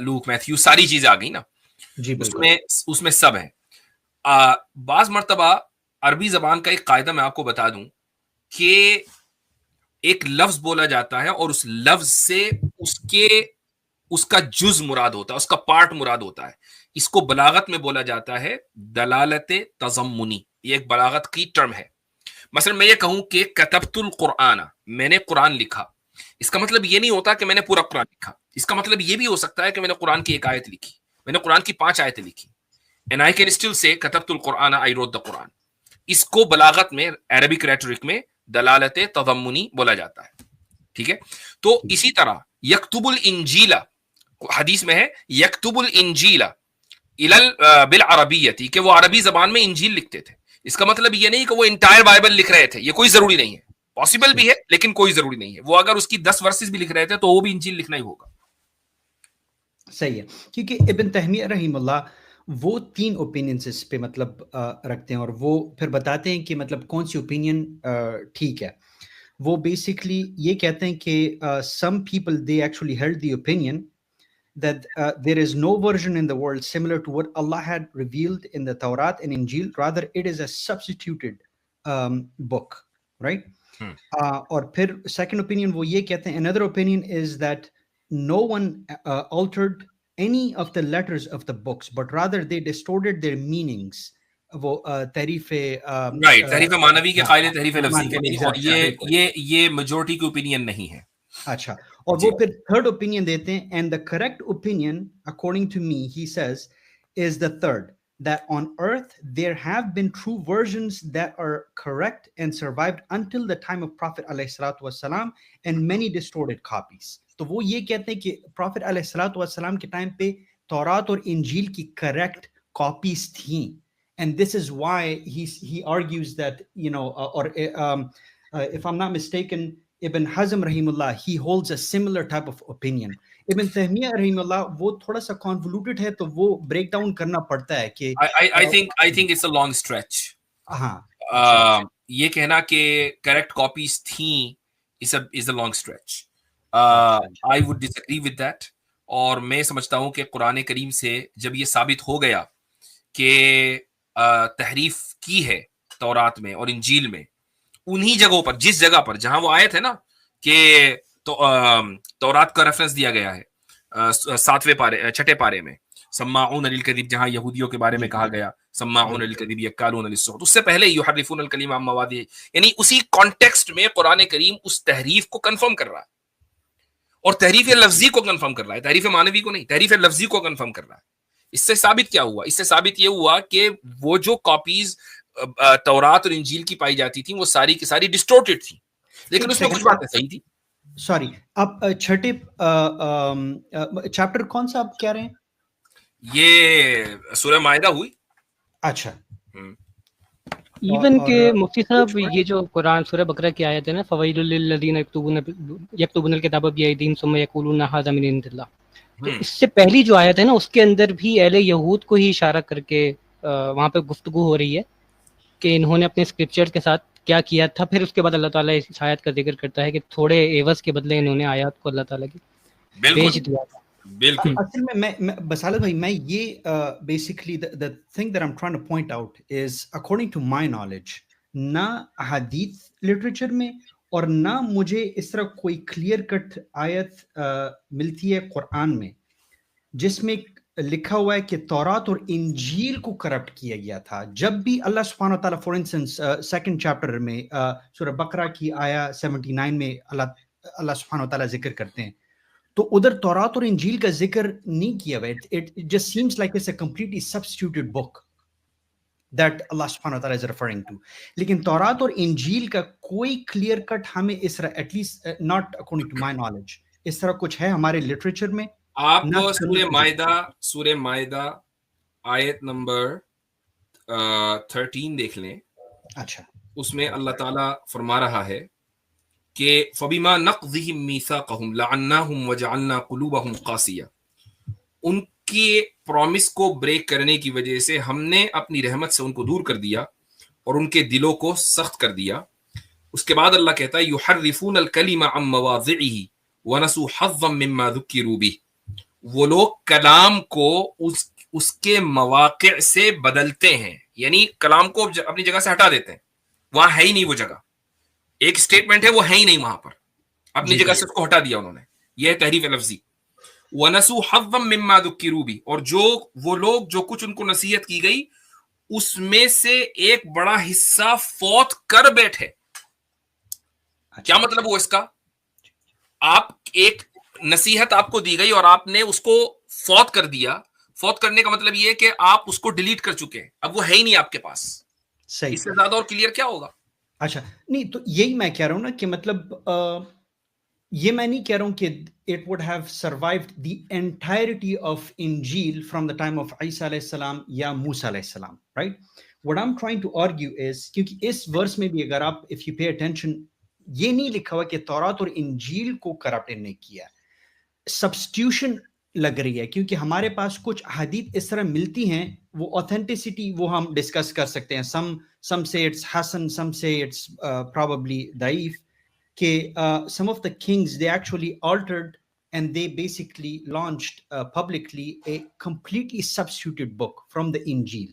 लूक, मैथ्यू, सारी चीजें आ गई ना, जी बिल्कुल। उसमें सब है। बाज मर्तबा अरबी जबान का एक कायदा मैं आपको बता दूं कि एक लफ्ज बोला जाता है और उस लफ्ज से उसका जुज मुराद होता है, उसका पार्ट मुराद होता है। इसको बलागत में बोला जाता है दलालत तज़म्मुनी, ये एक बलागत की टर्म है। मसलन मैं ये कहूं कि कतबतुल कुरान, मैंने कुरान लिखा, इसका मतलब ये नहीं होता कि मैंने पूरा कुरान लिखा। इसका मतलब ये भी हो सकता है कि मैंने कुरान की एक आयत लिखी, मैंने कुरान की 5 आयतें लिखी, and I can still say कतबतुल Quran, I wrote the Quran. इसको बलागत में, अरबिक रेटोरिक में दलालत तज़म्मुनी बोला जाता है, ठीक है। तो इसी तरह यक्तुबुल इंजीला, हदीस में है यक्तुबुल इंजीला इलल बिल अरबियती, कि वो अरबी जबान में इंजील लिखते थे। इसका मतलब ये नहीं कि वो इंटायर बाइबल लिख रहे थे, ये कोई जरूरी नहीं है, पॉसिबल भी है लेकिन कोई जरूरी नहीं है। वो अगर उसकी 10 वर्सेस भी लिख रहे थे तो वो भी इंजील लिखना ही होगा। सही है, क्योंकि इब्न तैमिया रहीमहुल्लाह वो 3 ओपिनियंस इस पे मतलब रखते हैं और वो फिर बताते हैं कि मतलब कौन सी ओपिनियन ठीक है। वो बेसिकली ये कहते हैं कि some people they actually held the opinion that there is no version in the world similar to what Allah had revealed in the Tawrat and Injil. Rather, it is a substituted book, right? और फिर second opinion वो ये कहते हैं, another opinion is that no one altered any of the letters of the books, but rather they distorted their meanings. वो तहरीफ राइट, तहरीफ मानवी के कायदे तहरीफ लफ्जी के नहीं, और ये मेजॉरिटी की ओपिनियन नहीं है। अच्छा, और वो फिर थर्ड ओपिनियन देते हैं, and the correct opinion according to me, he says, is the third, that on earth there have been true versions that are correct and survived until the time of Prophet alayhi salatu wassalam, and many distorted copies. तो वो ये कहते हैं कि Prophet alayhi salatu wassalam के टाइम पे तौरात और इंजील की correct copies थी, and this is why he argues that, you know, if I'm not mistaken, Ibn Hazm rahimullah, he holds a similar type of opinion. Ibn Taymiyyah rahimullah वो थोड़ा सा convoluted है, तो वो break down करना पड़ता है कि I think it's a long stretch. हाँ, ये कहना कि correct copies थी is a long stretch. I would disagree with that. और मैं समझता हूँ कि कुरान करीम से जब ये साबित हो गया कि तहरीफ की है तौरात में और इंजील में, उन्हीं जगहों पर, जिस जगह पर जहां वो आए थे ना कि तौरात का रेफरेंस दिया गया है 7वें पारे, 6ठे पारे में, सम्माऊन लिल कज़िब, जहां यहूदियों के बारे में कहा गया सम्माऊन लिल कज़िब यकालून लिस्सुहत, उससे पहले युहर्रिफून अल कलिमा अम मवादिह, यानी उसी कॉन्टेक्स्ट में कुरान करीम उस तहरीफ को कंफर्म कर रहा है, और तहरीफ लफ्जी को कंफर्म कर रहा है, तहरीफ मानवी को नहीं, तहरीफ लफ्जी को कंफर्म कर रहा है। इससे साबित क्या हुआ? इससे साबित यह हुआ कि वो जो कॉपीज तौरात और इंजील की पाई जाती थी वो सारी की सारी डिस्टोर्टेड थी, लेकिन उसमें कुछ बातें सही थी। सॉरी, आप छठे चैप्टर कौन सा आप कह रहे हैं? ये सूरह माइदा हुई। अच्छा, इवन के मुफ्ती साहब ये जो कुरान सूरह बकरा की आयत है ना, फवैलुल लिल्लज़ीना यक्तुबूनल किताब बिअयदीहिम सुम्मा यक़ूलूना हाज़ा मिन इंदिल्लाह, तो इससे पहली जो आयत है ना उसके अंदर भी अहले यहूद को ही इशारा करके वहाँ पे गुफ्तगू हो रही है कि इन्होंने अपने स्क्रिप्चर के साथ क्या किया था। फिर उसके बाद अल्लाह ताला इस आयत का जिक्र करता है कि थोड़े एवज के बदले इन्होंने आयत को अल्लाह ताला की भेज दिया था। बिल्कुल। असल में मैं बसालत भाई, मैं ये basically the thing that I am trying to point out is according to my knowledge, ना हदीस लिटरेचर में और ना मुझे इस तरह कोई क्लियर कट आयत मिलती है कुरान में जिसमें लिखा हुआ है कि तौरात और इंजील को करप्ट किया गया था। जब भी अल्लाह सुब्हानहू व तआला, फॉर इंस्टेंस सेकंड चैप्टर में सूरह बकरा की आया 79 में अल्लाह सुब्हानहू व तआला जिक्र करते हैं, तो उधर तौरात और इंजील का जिक्र नहीं किया हुआ। It just seems like it's a completely substituted book that Allah सुब्हानहू व तआला इज रेफरिंग टू। लेकिन तौरात और इंजील का कोई क्लियर कट हमें इस तरह, at least not according to my knowledge, इस तरह कुछ है हमारे लिटरेचर में। आप सूरह मायदा आयत नंबर 13 देख लें। अच्छा, उसमें अल्लाह ताला फरमा रहा है कि फबिमा नक़ज़िहिम मीसाक़हुम लअन्नाहुम वजअलना क़ुलूबहुम क़ासिया, उनके प्रॉमिस को ब्रेक करने की वजह से हमने अपनी रहमत से उनको दूर कर दिया और उनके दिलों को सख्त कर दिया। उसके बाद अल्लाह कहता है युहर्रिफूनल कलिमा अम मवाज़िइही व नसू हज़्ज़म मिम्मा ज़ुक्किरू बिही, वो लोग कलाम को उसके मवाक़िअ से बदलते हैं, यानी कलाम को अपनी जगह से हटा देते हैं। वहां है ही नहीं वो जगह, एक स्टेटमेंट है वो है ही नहीं वहां पर, अपनी जगह से उसको हटा दिया उन्होंने। यह है तहरीफ लफ्जी। वनसू हज़्ज़म मिम्मा ज़ुक्किरू बिही, और जो वो लोग जो कुछ उनको नसीहत की गई उसमें से एक बड़ा हिस्सा फौत कर बैठे। क्या मतलब वो इसका? आप एक नसीहत आपको दी गई और आपने उसको फौत कर दिया। फौत करने का मतलब ये है कि आप उसको डिलीट कर चुके हैं, अब वो है ही नहीं आपके पास। सही, इससे ज्यादा और क्लियर क्या होगा? अच्छा नहीं, तो यही मैं कह रहा हूं ना कि मतलब ये मैं नहीं कह रहा हूं कि it would have survived the entirety of इंजील फ्रॉम द टाइम ऑफ ईसा अलैहि सलाम या मूसा अलैहि सलाम, right? What I am trying to argue is, क्योंकि इस वर्स में भी अगर आप इफ यू पे अटेंशन, ये नहीं लिखा हुआ कि तौरात और इंजील को करप्ट इन्होंने किया, सब्स्टिट्यूशन लग रही है। क्योंकि हमारे पास कुछ हदीत इस तरह मिलती हैं, वो ऑथेंटिसिटी वो हम डिस्कस कर सकते हैं। some say it's Hassan, some say it's probably daif, ke some of the kings, they actually altered and they basically launched publicly a completely substituted book from the Injil,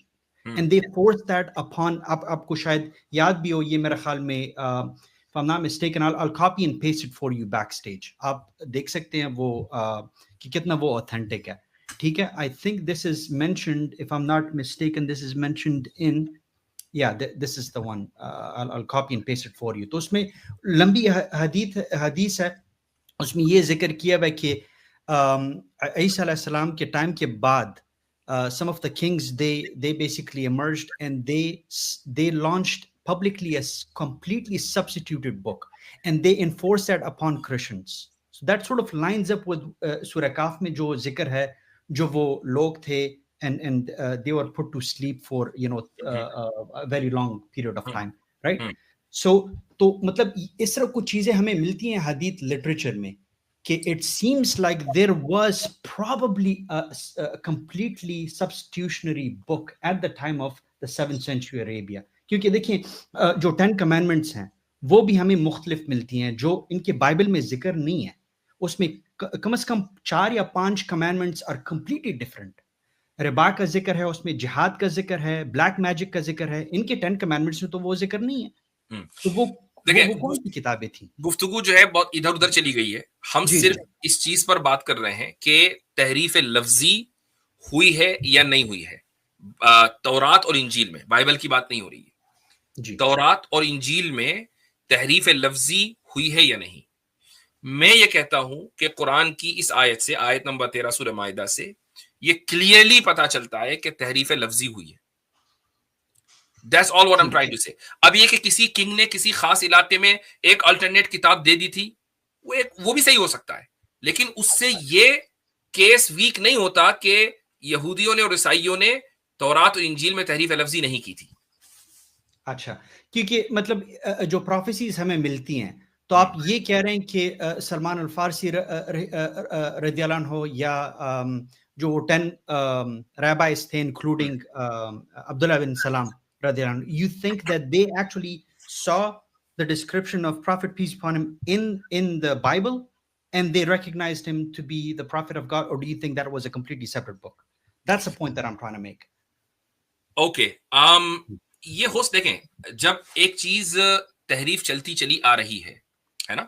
and they forced that upon आपको शायद याद भी हो, ये मेरे ख्याल में if I'm not mistaken, I'll copy and paste it for you backstage. आप देख सकते हैं वो कि कितना वो authentic है, ठीक है? I think this is mentioned, if I'm not mistaken, this is mentioned in, yeah, this is the one. I'll copy and paste it for you. तो उसमें लंबी हदीस है, उसमें ये जिक्र किया हुआ है कि ईसा अलैहि सलाम के टाइम के बाद some of the kings they basically emerged and they launched publicly a completely substituted book, and they enforced that upon Christians. So that sort of lines up with Surah Kahf में जो जिक्र है, जो वो लोग थे and they were put to sleep for a very long period of time, right? So तो मतलब इस तरह कुछ चीजें हमें मिलती हैं हदीत लिटरेचर में कि it seems like there was probably a completely substitutionary book at the time of the 7th century Arabia. क्योंकि देखिए जो 10 commandments हैं वो भी हमें मुख्तलिफ मिलती हैं, जो इनके बाइबल में जिक्र नहीं है। उसमें कम से कम 4 या 5 commandments are completely different. Riba का जिक्र है, उसमें जिहाद का जिक्र है, ब्लैक मैजिक का जिक्र है। इनके 10 कमांडमेंट्स में तो वो जिक्र नहीं है। तो वो कौन सी किताबें थी? गुफ्तगू जो है बहुत इधर उधर चली गई है। हम सिर्फ इस चीज पर बात कर रहे हैं कि तहरीफ लफ्जी हुई है या नहीं हुई है। तौरात और इंजील में, बाइबल की बात नहीं हो रही है। तौरात और इंजील में तहरीफ लफ्जी हुई है या नहीं। मैं ये कहता हूं कि कुरान की इस आयत से, आयत नंबर 13 सूरह माइदा से ये क्लियरली पता चलता है कि तहरीफ लफ्जी हुई है। That's all what I'm trying to say. अब ये कि किसी किंग ने किसी खास इलाके में एक अल्टरनेट किताब दे दी थी, वो भी सही हो सकता है, लेकिन उससे ये केस वीक नहीं होता कि यहूदियों ने और ईसाइयों ने तौरात और इंजील में तहरीफ लफ्जी नहीं की थी। अच्छा, क्योंकि मतलब जो प्रोफेसीज हमें मिलती हैं, तो आप ये कह रहे हैं कि सलमान अल फारसी रदियल्लाहु अन्हु या जो 10 rabbis थे इंक्लूडिंग अब्दुल्लाह बिन सलाम रदियल्लाहु अन्हु, you think that they actually saw the description of Prophet peace upon him in the Bible and they recognized him to be the prophet of God, or do you think that was a completely separate book? That's the point that I'm trying to make. Okay ये होस्ट देखें, जब एक चीज तहरीफ चलती चली आ रही है ना,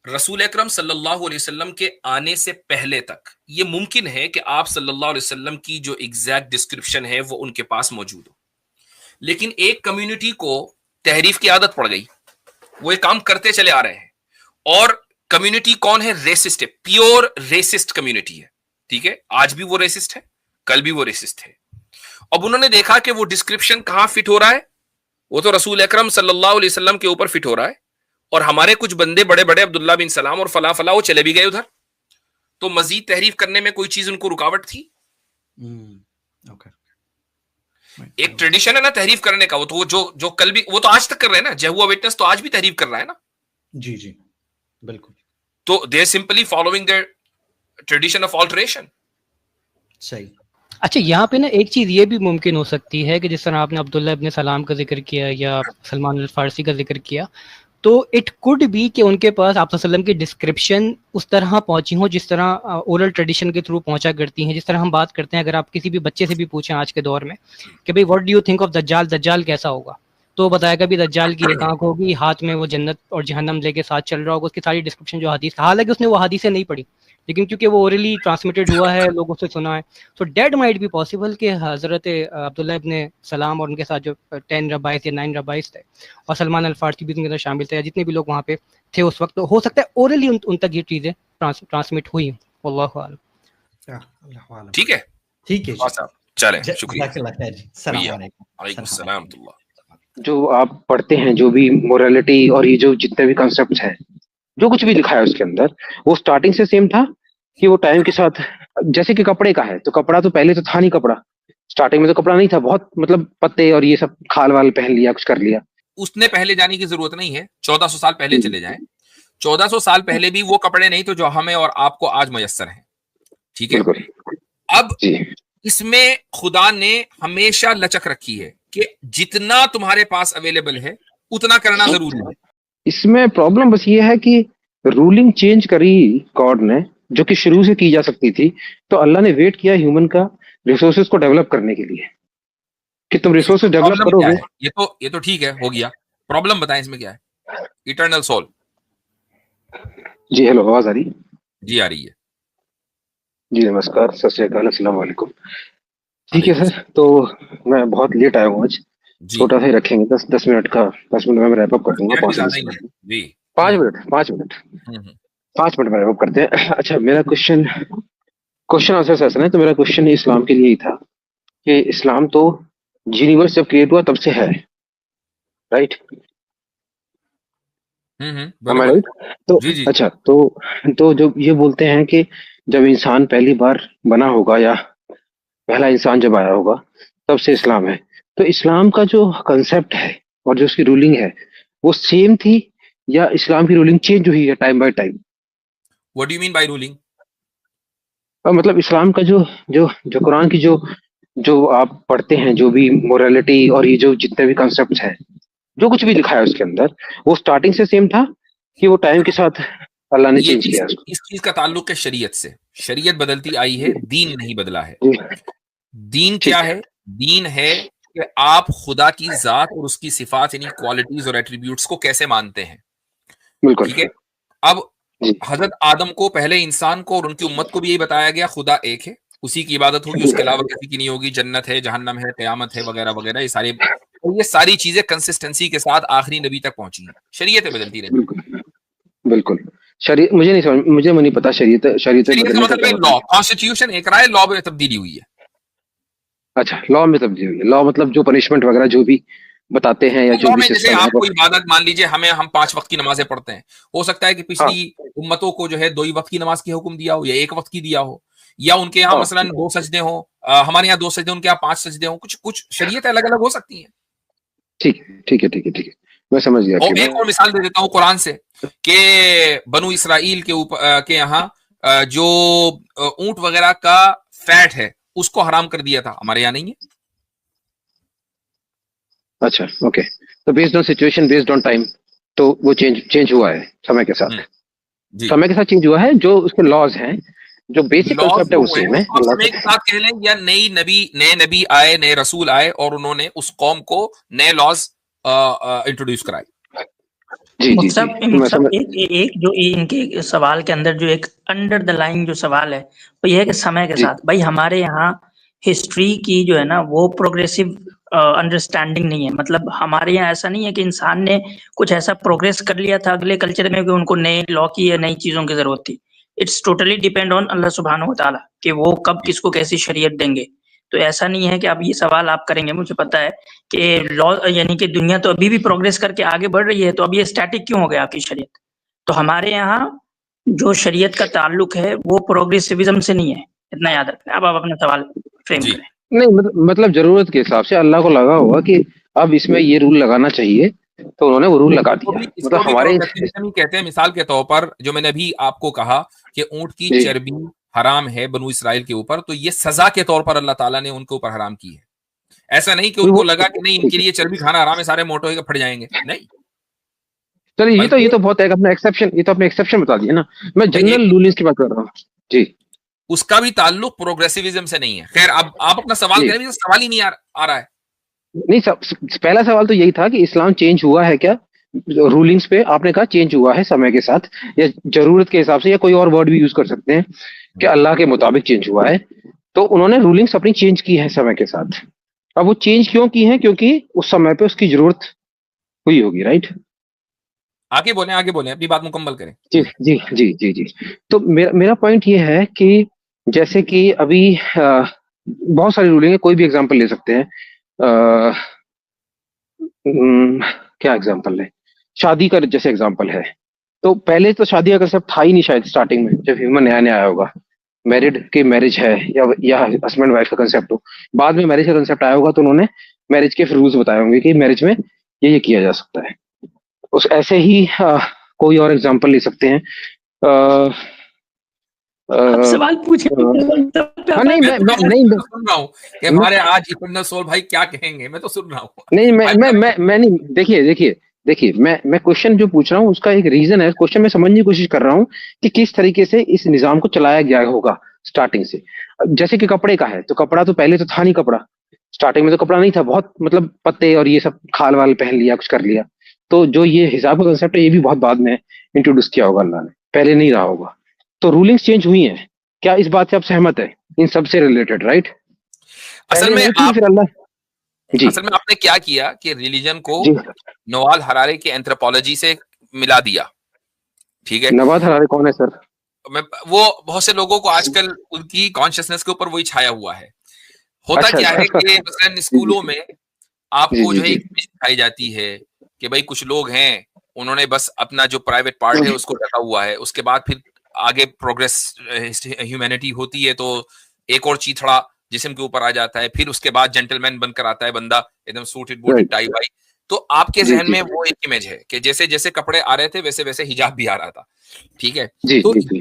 रसूल अकरम सल्लल्लाहु अलैहि वसल्लम के आने से पहले तक ये मुमकिन है कि आप सल्लल्लाहु अलैहि वसल्लम की जो एग्जैक्ट डिस्क्रिप्शन है वो उनके पास मौजूद हो, लेकिन एक कम्युनिटी को तहरीफ की आदत पड़ गई, वो ये काम करते चले आ रहे हैं। और कम्युनिटी कौन है? रेसिस्ट है, प्योर रेसिस्ट कम्युनिटी है, ठीक है। आज भी वो रेसिस्ट है, कल भी वो रेसिस्ट है। अब उन्होंने देखा कि वो डिस्क्रिप्शन कहां फिट हो रहा है, वो तो रसूल अकरम सल्लल्लाहु अलैहि वसल्लम के ऊपर फिट हो रहा है, और हमारे कुछ बंदे बड़े बड़े अब्दुल्ला बिन सलाम और फला फला वो चले भी गए उधर, तो मजीद तहरीफ करने में कोई चीज उनको रुकावट थी? Okay. एक ट्रेडिशन है ना तहरीफ करने का, वो तो जो कल भी, वो तो आज तक कर रहे हैं ना, जेहुआ विटनेस तो आज भी तहरीफ कर रहा है ना। जी जी बिल्कुल। तो दे simply following their tradition of alteration. सही। अच्छा, यहाँ पे ना एक चीज ये भी मुमकिन हो सकती है कि जिस तरह आपने अब्दुल्ला इब्न सलाम का जिक्र किया या सलमान अल फारसी का जिक्र किया, तो इट कुड बी कि उनके पास आप सल्लल्लाहु अलैहि वसल्लम की डिस्क्रिप्शन उस तरह पहुंची हो जिस तरह ओरल ट्रेडिशन के थ्रू पहुंचा करती हैं। जिस तरह हम बात करते हैं, अगर आप किसी भी बच्चे से भी पूछें आज के दौर में कि भाई what do you think of दज्जाल, दज्जाल कैसा होगा, तो बताएगा भी दज्जाल की एक आंख होगी, हाथ में वो जन्नत और जहन्नम लेके साथ चल रहा होगा, उसकी सारी डिस्क्रिप्शन जो हदीस, हालांकि उसने वो हदीसें नहीं पढ़ी, लेकिन क्योंकि वो ओरली ट्रांसमिटेड हुआ है, लोगों से सुना है, तो डेट माइट बी पॉसिबल कि हजरत अब्दुल्ला इब्न सलाम और उनके साथ जो 10 रबाइस या 9 रबाइस थे और सलमान अल फारसी भी उनके अंदर शामिल थे, या जितने भी लोग वहाँ पे थे उस वक्त, तो हो सकता है ओरली उन तक ये चीज़ें ट्रांसमिट हुई। वल्लाहु आलम। ठीक है, ठीक है जी, चलें, शुक्रिया जी, सलाम अलैकुम। वालेकुम सलाम। जो आप पढ़ते हैं, जो भी मोरालिटी और ये जो जितने भी कॉन्सेप्ट्स हैं, जो कुछ भी लिखा है उसके अंदर, वो स्टार्टिंग से सेम था कि वो टाइम के साथ, जैसे कि कपड़े का है, तो कपड़ा तो पहले तो था नहीं, कपड़ा स्टार्टिंग में तो कपड़ा नहीं था, बहुत मतलब पत्ते और ये सब खाल वाल पहन लिया, कुछ कर लिया। उसने पहले जाने की जरूरत नहीं है, 1400 साल पहले चले जाएं, 1400 साल पहले भी वो कपड़े नहीं तो जो हमें और आपको आज मयस्सर हैं, ठीक है। अब इसमें खुदा ने हमेशा लचक रखी है कि जितना तुम्हारे पास अवेलेबल है उतना करना जरूरी है। इसमें प्रॉब्लम बस ये है कि रूलिंग चेंज करी गॉड ने, जो कि शुरू से की जा सकती थी, तो अल्लाह ने वेट किया ह्यूमन का रिसोर्सेज को डेवलप करने के लिए कि तुम रिसोर्सेज डेवलप करोगे। ये तो ठीक है, हो गया। प्रॉब्लम बताएं इसमें क्या है? Eternal soul. जी हेलो, आवाज आ रही? जी आ रही है जी, नमस्कार, सत श्री अकाल, अस्सलाम वालेकुम। ठीक है सर, तो मैं बहुत लेट आया हूँ आज, छोटा सा ही रखेंगे, 10 मिनट का, 10 मिनट में मैं रैप अप कर दूंगा। 5 मिनट में रैप अप करते हैं। अच्छा, मेरा क्वेश्चन आंसर सेशन है, तो मेरा क्वेश्चन इस्लाम के लिए ही था कि इस्लाम तो यूनिवर्स जब क्रिएट हुआ तब से है, राइट? राइट? तो जी। अच्छा, तो जो ये बोलते हैं कि जब इंसान पहली बार बना होगा या पहला इंसान जब आया होगा तब से इस्लाम है, तो इस्लाम का जो कंसेप्ट है और जो उसकी रूलिंग है वो सेम थी या इस्लाम की रूलिंग चेंज हुई है time by time? What do you mean by ruling? मतलब इस्लाम का जो कुरान की जो आप पढ़ते हैं, जो भी मोरालिटी और ये जो जितने भी कॉन्सेप्ट्स हैं, जो कुछ भी लिखा है उसके अंदर, वो स्टार्टिंग से सेम था कि वो टाइम के साथ अल्लाह ने चेंज किया उसको? इस चीज का ताल्लुक है शरीयत से। शरीयत बदलती आई है, दीन नहीं बदला है। दीन क्या है? दीन है कि आप खुदा की जात और उसकी सिफात यानी क्वालिटीज और एट्रीब्यूट्स को कैसे मानते हैं। बिल्कुल, ठीक है। अब हजरत आदम को, पहले इंसान को और उनकी उम्मत को भी यही बताया गया, खुदा एक है, उसी की इबादत होगी, उसके अलावा किसी की नहीं होगी, जन्नत है, जहन्नम है, क़यामत है, वगैरह वगैरह। ये सारी चीजें कंसिस्टेंसी के साथ आखिरी नबी तक पहुंची हैं। शरीयतें बदलती रहती। बिल्कुल। शरीयत मुझे नहीं पता। शरीयत का मतलब लॉ, कॉन्स्टिट्यूशन एक रहा है, लॉ में तब्दीली हुई है। अच्छा, लॉ में तब्दीली हुई है। लॉ मतलब जो पनिशमेंट वगैरह जो भी बताते हैं, या जो भी जैसे आप कोई इबादत, मान लीजिए हम 5 वक्त की नमाजें पढ़ते हैं, हो सकता है कि पिछली उम्मतों को जो है 2 ही वक्त की नमाज की हुक्म दिया हो या 1 वक्त की दिया हो, या उनके यहाँ मसलन 2 सजदे हो, हमारे यहाँ 2 सजदे, उनके यहाँ 5 सजदे हो, कुछ शरीयत अलग अलग हो सकती है। ठीक है, मैं समझ गया और आपकी एक बात। और मिसाल दे देता हूँ कुरान से कि बनु इसराइल के ऊपर के यहाँ जो ऊंट वगैरह का फैट है उसको हराम कर दिया था, हमारे यहाँ नहीं है। अच्छा, ओके। तो based on situation, based on time, तो वो चेंज हुआ है समय के साथ। जी, समय के साथ चेंज हुआ है, जो उसके लॉज हैं, जो बेसिक लॉज कंसेप्ट है जो वो है सेम है। उसको आप समय के साथ कह लें, या नए नबी आए, नए रसूल आए और उन्होंने उस कौम को नए लॉज इंट्रोड्यूस कराए। जी जी जी, मतलब तो मैं समझ, एक जो इनके सवाल के अंदर जो एक अंडर द लाइन जो सवाल है वो ये है कि समय के जी। साथ भाई हमारे यहाँ हिस्ट्री की जो है ना वो प्रोग्रेसिव अंडरस्टैंडिंग नहीं है। मतलब हमारे यहाँ ऐसा नहीं है कि इंसान ने कुछ ऐसा प्रोग्रेस कर लिया था अगले कल्चर में कि उनको नए लॉ की या नई चीजों की जरूरत थी। इट्स टोटली डिपेंड ऑन अल्लाह सुब्हानहू व तआला कि वो कब किसको कैसी शरीयत देंगे। तो ऐसा नहीं है कि अब ये सवाल आप करेंगे, मुझे पता है कि लॉ यानी कि दुनिया तो अभी भी प्रोग्रेस करके आगे बढ़ रही है, तो अब ये स्टैटिक क्यों हो गया आपकी शरीयत? तो हमारे यहाँ जो शरीयत का ताल्लुक है वो प्रोग्रेसिविज्म से नहीं है, इतना याद रखना। अब आप अपना सवाल फ्रेम जी। करें। नहीं मतलब जरूरत के हिसाब से अल्लाह को लगा होगा कि अब इसमें ये रूल लगाना चाहिए, तो उन्होंने वो रूल लगा दिया। इसको मतलब भी हमारे प्रोग्रेसिविज्म ही कहते हैं। मिसाल के तौर पर जो मैंने अभी आपको कहा कि ऊंट की जी चर्बी हराम है बनु इसराइल के ऊपर, तो ये सजा के तौर पर अल्लाह ताला ने उनके ऊपर हराम की है। ऐसा नहीं कि उनको लगा कि नहीं इनके लिए चर्बी खाना हराम है, सारे मोटे होकर फट जाएंगे, नहीं। चलिए, ये बल्कि तो बहुत है अपना एक्सेप्शन, ये तो अपने एक्सेप्शन बता दिए ना। मैं जनरल रूलिंग्स की बात कर रहा हूँ जी। उसका भी ताल्लुक प्रोग्रेसिविज्म से नहीं है। खैर, अब आप अपना सवाल जी। करें, तो सवाल ही नहीं आ रहा है। नहीं, पहला सवाल तो यही था कि इस्लाम चेंज हुआ है क्या? रूलिंग्स पे आपने कहा चेंज हुआ है समय के साथ, या जरूरत के हिसाब से, या कोई और वर्ड भी यूज कर सकते हैं कि अल्लाह के मुताबिक चेंज हुआ है। तो उन्होंने रूलिंग्स अपनी चेंज की है समय के साथ। अब वो चेंज क्यों की है? क्योंकि उस समय पे उसकी जरूरत हुई होगी, राइट? आगे बोलें, अपनी बात मुकम्मल करें। जी जी जी जी जी। तो मेरा पॉइंट ये है कि जैसे कि अभी बहुत सारी रूलिंग है, कोई भी एग्जांपल ले सकते हैं। क्या एग्जांपल है? शादी का जैसे एग्जांपल है, तो पहले तो शादी का कंसेप्ट था ही नहीं शायद स्टार्टिंग में, जब ह्यूमन नया आया होगा। मैरिड की मैरिज है या हस्बैंड वाइफ का कंसेप्ट हो, बाद में मैरिज का कंसेप्ट आया होगा, तो उन्होंने मैरिज के रूल्स बताए होंगे कि मैरिज में ये किया जा सकता है। उस ऐसे ही कोई और एग्जांपल ले सकते हैं। आप सवाल पूछे हाँ, नहीं मैं सुन रहा हूँ कि हमारे आज इफेंडर सोल भाई क्या कहेंगे, मैं तो सुन रहा हूँ। नहीं, मैं नहीं, देखिए, मैं क्वेश्चन जो पूछ रहा हूँ उसका एक रीजन है। क्वेश्चन मैं समझने की कोशिश कर रहा हूँ कि किस तरीके से इस निजाम को चलाया गया होगा स्टार्टिंग से। जैसे कि कपड़े का है, तो कपड़ा तो पहले तो था नहीं, कपड़ा स्टार्टिंग में तो कपड़ा नहीं था, बहुत मतलब पत्ते और ये सब खाल वाल पहन लिया, कुछ कर लिया। तो जो ये हिसाब का कंसेप्ट है, ये भी बहुत बाद में इंट्रोड्यूस किया होगा अल्लाह ने, पहले नहीं रहा होगा। तो रूलिंग्स चेंज हुई हैं, क्या इस बात से आप सहमत है? इन सबसे रिलेटेड, राइट? असल में असल में आपने क्या किया कि रिलीजन को जी। नवाल हरारे की एंथ्रोपोलॉजी से मिला दिया, ठीक है। नवाल हरारे कौन है सर? वो बहुत से लोगों को आजकल उनकी कॉन्शियसनेस के ऊपर वही छाया हुआ है। होता अच्छा, क्या है अच्छा। कि मसलन स्कूलों में आपको जी, जो है जी, एक चीज सिखाई जाती है कि भाई कुछ लोग हैं, उन्होंने बस अपना जो प्राइवेट पार्ट है उसको ढका हुआ है, उसके बाद फिर आगे प्रोग्रेस ह्यूमैनिटी होती है तो एक और चीथड़ा जिस्म के ऊपर आ जाता है, फिर उसके बाद जेंटलमैन बनकर आता है बंदा, एकदम सूटेड बूटेड टाई वाई। तो आपके जी, जहन जी। में वो एक इमेज है कि जैसे जैसे कपड़े आ रहे थे वैसे वैसे हिजाब भी आ रहा था, ठीक है। जी, तो जी, जी।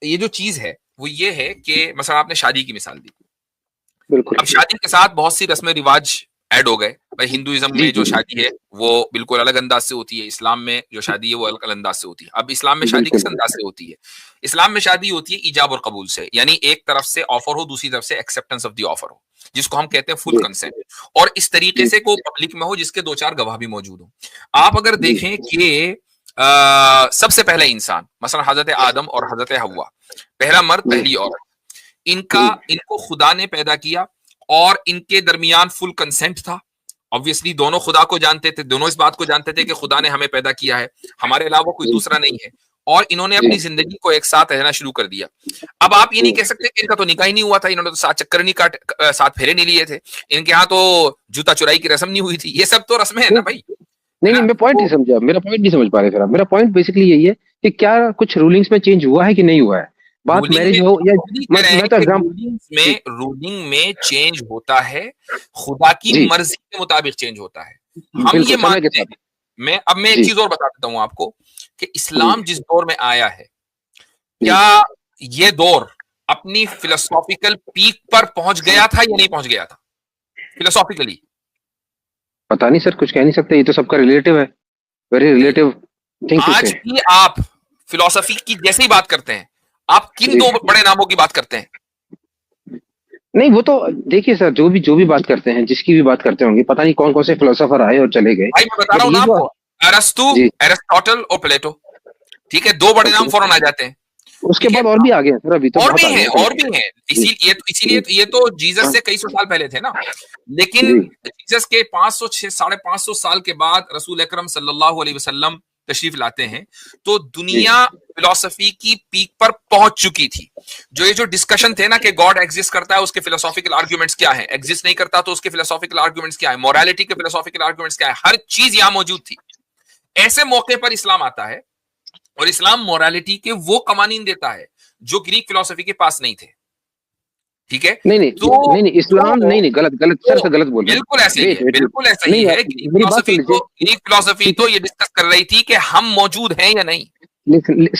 ये जो चीज है वो ये है कि मसलन आपने शादी की मिसाल दी। बिल्कुल। अब शादी के साथ बहुत सी रस्में रिवाज ऐड हो गए। भाई हिंदुइज्म जी, में जो जी। शादी है वो बिल्कुल अलग अंदाज से होती है, इस्लाम में जो शादी है वो अलग अंदाज से होती है। अब इस्लाम में शादी किस बिल्कुल। अंदाज से होती है? इस्लाम में शादी होती है ईजाब और कबूल से, यानी एक तरफ से ऑफर हो, दूसरी तरफ से एक्सेप्टेंस ऑफ द ऑफर हो, जिसको हम कहते हैं फुल जी। कंसेंट, और इस तरीके से को पब्लिक में हो जिसके दो चार गवाह भी मौजूद हो। आप अगर देखें कि सबसे पहले इंसान मसलन हजरत आदम और हजरत हव्वा, पहला मर्द पहली औरत, इनको खुदा ने पैदा किया और इनके दरमियान फुल कंसेंट था। ऑब्वियसली दोनों खुदा को जानते थे, दोनों इस बात को जानते थे कि खुदा ने हमें पैदा किया है, हमारे अलावा कोई दूसरा नहीं है, और इन्होंने अपनी जिंदगी को एक साथ रहना शुरू कर दिया। अब आप ये नहीं कह सकते कि इनका तो निकाह ही नहीं हुआ था, इन्होंने तो 7 चक्कर नहीं काट, 7 फेरे नहीं लिए थे, इनके यहाँ तो जूता चुराई की रस्म नहीं हुई थी। ये सब तो रस्में है ना भाई। नहीं, मैं पॉइंट नहीं समझा, मेरा पॉइंट नहीं समझ पा रहे फिर आप। मेरा पॉइंट बेसिकली यही है कि क्या कुछ रूलिंग्स में चेंज हुआ है कि नहीं हुआ है? बात मैरिज हो या रूलिंग में चेंज होता है, खुदा की मर्जी के मुताबिक चेंज होता है। हम बिल्कुल ये समय के मानते साथ। हैं, मैं एक जी चीज और बता देता हूं आपको कि इस्लाम जिस दौर में आया है, जी क्या ये दौर अपनी फिलोसॉफिकल पीक पर पहुंच गया था या नहीं पहुंच गया था फिलोसॉफिकली? पता नहीं सर, कुछ कह नहीं सकते, ये तो सबका रिलेटिव है, वेरी रिलेटिव थिंग टू आज से। भी आप फिलोसफी की जैसे ही बात करते हैं, आप किन जी दो बड़े नामों की बात करते हैं? नहीं, वो तो देखिए सर, जो भी बात करते हैं, जिसकी भी बात करते होंगे, पता नहीं कौन कौन से फिलोसोफर आए और चले गए, भाई मैं बता बट रहा हूं ये ना जो आपको, अरस्तु, जी एरिस्टोटल और प्लेटो, ठीक है, दो बड़े नाम ओके, फौरन आ जाते हैं। उसके ठीक है, बाद और भी आ गए हैं सर, अभी तो और बहुत भी आ गए हैं, हैं, और चलो भी हैं, जी इसीलिए जी ये तो जीसस से कई सौ साल पहले थे ना, लेकिन जी जीसस के 500 550 साल के बाद रसूल अकरम सल्लल्लाहु अलैहि वसल्लम तशरीफ लाते हैं, तो जी दुनिया फिलोसफी की पीक पर पहुंच चुकी थी। ये जो डिस्कशन थे ना कि गॉड एग्जिस्ट करता है, उसके फिलोसॉफिकल आर्ग्यूमेंट्स क्या है, एग्जिस्ट नहीं करता तो उसके फिलोसॉफिकल आर्ग्यूमेंट्स क्या है, मोरालिटी के फिलोसॉफिकल आर्ग्यूमेंट्स क्या है, हर चीज यहां मौजूद थी। ऐसे मौके पर इस्लाम आता है और इस्लाम मोरालिटी के वो कवानीन देता है जो ग्रीक फिलोसफी के पास नहीं थे। ठीक है, नहीं नहीं तो नहीं नहीं, इस्लाम नहीं नहीं, गलत गलत सर, तो गलत बोल रहे बिल्कुल हैं, ऐसे ही वेट है, वेट वेट, बिल्कुल ऐसा ही नहीं है। ग्रीक मेरी बात सुन फिलोसफी लीजिए, तो ये डिस्कस कर रही थी कि हम मौजूद हैं या नहीं।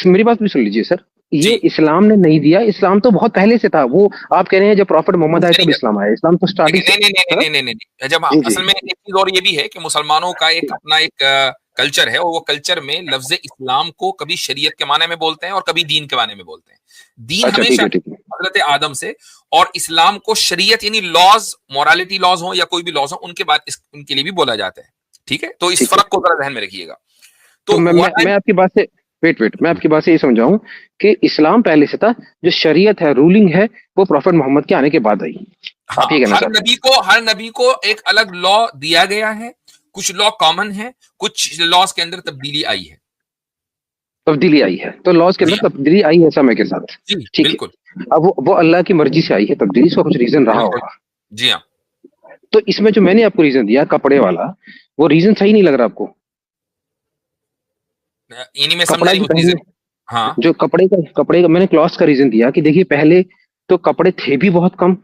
मेरी बात भी सुन लीजिए सर, जी, ये इस्लाम ने नहीं दिया, इस्लाम तो बहुत पहले से था, वो आप कह रहे हैं जब प्रॉफिट मोहम्मद आए तब इस्लाम आया, इस्लाम तो स्टार्टिंग से। नहीं नहीं नहीं हाँ? नहीं नहीं नहीं नहीं। जब जी जी असल में एक चीज और ये भी है कि मुसलमानों का एक अपना एक कल्चर है, और वो कल्चर में लफ्ज इस्लाम को कभी शरीयत के माने में बोलते हैं और कभी दीन के माने में बोलते हैं। दीन अच्छा हमेशा ठीक है, हजरत आदम से, और इस्लाम को शरीयत यानी लॉज, मोरालिटी लॉज हो या कोई भी लॉज हो, उनके बाद उनके लिए भी बोला जाता है। ठीक है, तो इस ठीक है। फर्क को जरा ध्यान में रखिएगा। तो तो मैं आपकी बात से मैं आपकी बात से ये समझाऊं कि इस्लाम पहले से था, जो शरीयत है, रूलिंग है, वो प्रॉफिट मोहम्मद के आने के बाद आई। हाँ, आप ये कहना चाहते हर नबी को एक अलग लॉ दिया गया है, कुछ लॉ कॉमन है, कुछ लॉज के अंदर तब्दीली आई है। तब्दीली आई है, तो लॉज के जी अंदर तब्दीली आई है समय के साथ, जी ठीक है। बिल्कुल अब वो अल्लाह की मर्जी से आई है तब्दीली, इसका कुछ रीजन रहा बिल्कुल। होगा। जी हाँ, तो इसमें जो मैंने आपको रीजन दिया कपड़े वाला, वो रीजन सही नहीं लग रहा आपको? इन्हीं में समझा कपड़ा नहीं जो उस पहले, रीजन। हाँ, जो कपड़े का मैंने क्लॉथ का रीजन दिया कि देखिए, पहले तो कपड़े थे भी बहुत कम,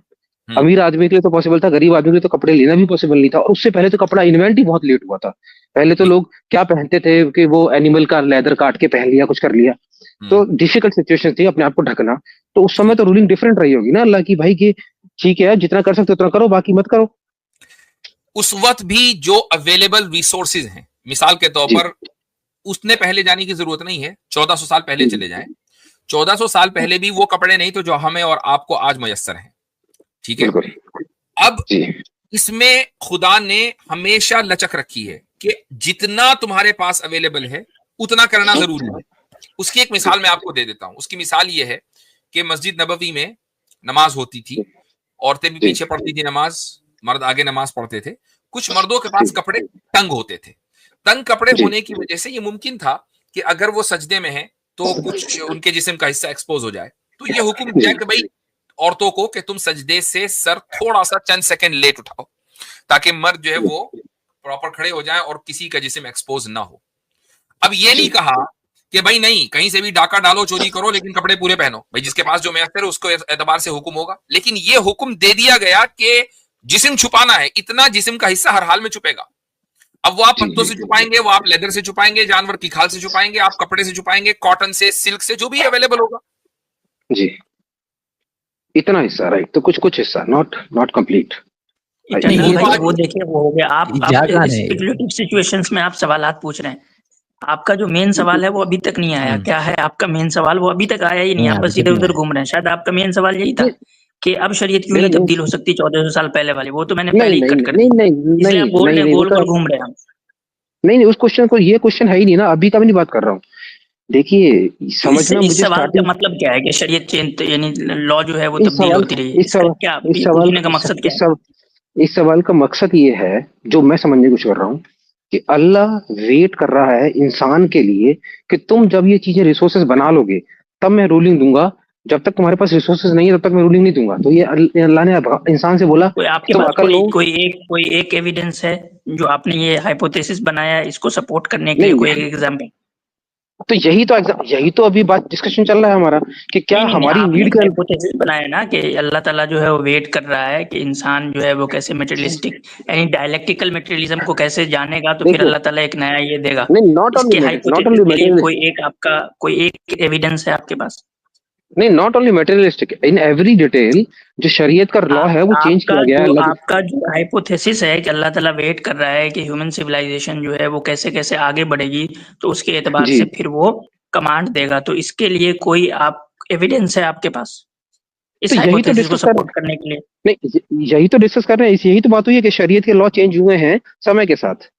अमीर आदमी के लिए तो पॉसिबल था, गरीब आदमी के लिए तो कपड़े लेना भी पॉसिबल नहीं था, और उससे पहले तो कपड़ा इन्वेंट ही बहुत लेट हुआ था। पहले तो लोग क्या पहनते थे कि वो एनिमल का लेदर काट के पहन लिया, कुछ कर लिया, तो डिफिकल्ट सिचुएशन थी अपने आप को ढकना। तो उस समय तो रूलिंग डिफरेंट रही होगी ना अल्लाह की, भाई कि ठीक है जितना कर सकते उतना करो, बाकी मत करो। उस वक्त भी जो अवेलेबल रिसोर्सेज हैं, मिसाल के तौर जी पर, उसने पहले जाने की जरूरत नहीं है, 1400 साल पहले जी चले जाएं। 1400 साल पहले भी वो कपड़े नहीं तो जो हमें और आपको आज मयसर हैं। ठीक है, बिल्कुल अब जी इसमें खुदा ने हमेशा लचक रखी है कि जितना तुम्हारे पास अवेलेबल है उतना करना जरूरी है। उसकी एक मिसाल मैं आपको दे देता हूं। उसकी मिसाल ये है कि मस्जिद नबवी में नमाज होती थी, औरतें भी जी पीछे पढ़ती थी नमाज, मर्द आगे नमाज पढ़ते थे। कुछ मर्दों के पास कपड़े तंग होते थे। तंग कपड़े जी होने की वजह से ये मुमकिन था कि अगर वो सजदे में है तो कुछ उनके जिस्म का हिस्सा एक्सपोज हो जाए। तो ये हुक्म दिया कि भाई औरतों को कि तुम सजदे से सर थोड़ा सा चंद सेकंड लेट उठाओ, ताकि मर्द जो है वो प्रॉपर खड़े हो जाए और किसी का जिस्म एक्सपोज ना हो। अब ये नहीं कहा कि भाई नहीं, कहीं से भी डाका डालो, चोरी करो, लेकिन कपड़े पूरे पहनो। भाई जिसके पास जो मैसर है उसको एतबार से हुक्म होगा, लेकिन ये हुक्म दे दिया गया कि जिस्म छुपाना है, इतना जिस्म का हिस्सा हर हाल में छुपेगा। अब वो आप पत्तों से छुपाएंगे, वो आप लेदर से छुपाएंगे, जानवर की खाल से छुपाएंगे, आप कपड़े से छुपाएंगे, कॉटन से, सिल्क से, जो भी अवेलेबल होगा। जी, इतना हिस्सा, राइट। तो कुछ कुछ हिस्सा, नॉट कंप्लीट। नहीं भाई, वो देखिए वो हो गया। आप स्पेकुलेटिव सिचुएशंस में आप सवालात पूछ रहे हैं। आपका जो मेन सवाल है वो अभी तक नहीं आया। क्या है आपका मेन सवाल? वो अभी तक आया ही नहीं। आप बस इधर उधर घूम रहे हैं। शायद आपका मेन सवाल यही था कि अब शरीयत क्यों नहीं तब्दील हो सकती 1400 साल पहले वाली। वो तो मैंने पहले ही कट कर दिया, इसलिए आप बोल रहे हैं, गोल गोल घूम रहे हैं। नहीं, उस क्वेश्चन को, ये क्वेश्चन है ही नहीं ना, अभी का भी नहीं बात कर रहा हूँ। देखिए समझना, इस मुझे सवाल का मतलब क्या है कि शरीयत चेंज यानी लॉ जो है वो तब्दील होती रही। इस सवाल का मकसद क्या है? इस सवाल का मकसद ये है, जो मैं समझने की कोशिश कर रहा हूँ, कि अल्लाह वेट कर रहा है इंसान के लिए कि तुम जब ये चीजें रिसोर्सेज बना लोगे तब मैं रूलिंग दूंगा, जब तक तुम्हारे पास रिसोर्सेज नहीं है तब तक मैं रूलिंग नहीं दूंगा। तो ये अल्लाह ने इंसान से बोला, कोई आपके पास कोई एक एविडेंस है जो आपने ये हाइपोथेसिस बनाया है, इसको सपोर्ट करने के लिए कोई एक एग्जांपल? तो यही तो अभी बात डिस्कशन चल रहा है हमारा कि क्या नहीं, हमारी आपने नीड एक का हाइपोथेसिस बनाया ना कि अल्लाह ताला जो है वो वेट कर रहा है कि इंसान जो है वो कैसे मटेरियलिस्टिक यानी डायलेक्टिकल मटेरियलिज्म को कैसे जानेगा, तो फिर देखिए, अल्लाह ताला एक नया ये देगा। नहीं नॉट इसके ओनली हाइपोथेसिस के लिए मटेरियलिस्टिक, कोई एक एविडेंस है आपके पास? नहीं not only materialistic, in every detail जो शरीयत का लॉ है वो चेंज किया गया है अल्लाह आपका जो हाइपोथेसिस है कि अल्लाह ताला वेट कर रहा है कि ह्यूमन सिविलाइजेशन जो है वो कैसे कैसे आगे बढ़ेगी, तो उसके एतबार जी से फिर वो कमांड देगा। तो इसके लिए कोई आप एविडेंस है आपके पास इस तो यही तो हाइपोथेसिस को डिस्कस कर सपोर्ट करने के लिए? नहीं, यही तो डिस्कस कर रहे हैं, यही तो बात हुई है कि शरीयत के लॉ चेंज हुए हैं समय के साथ,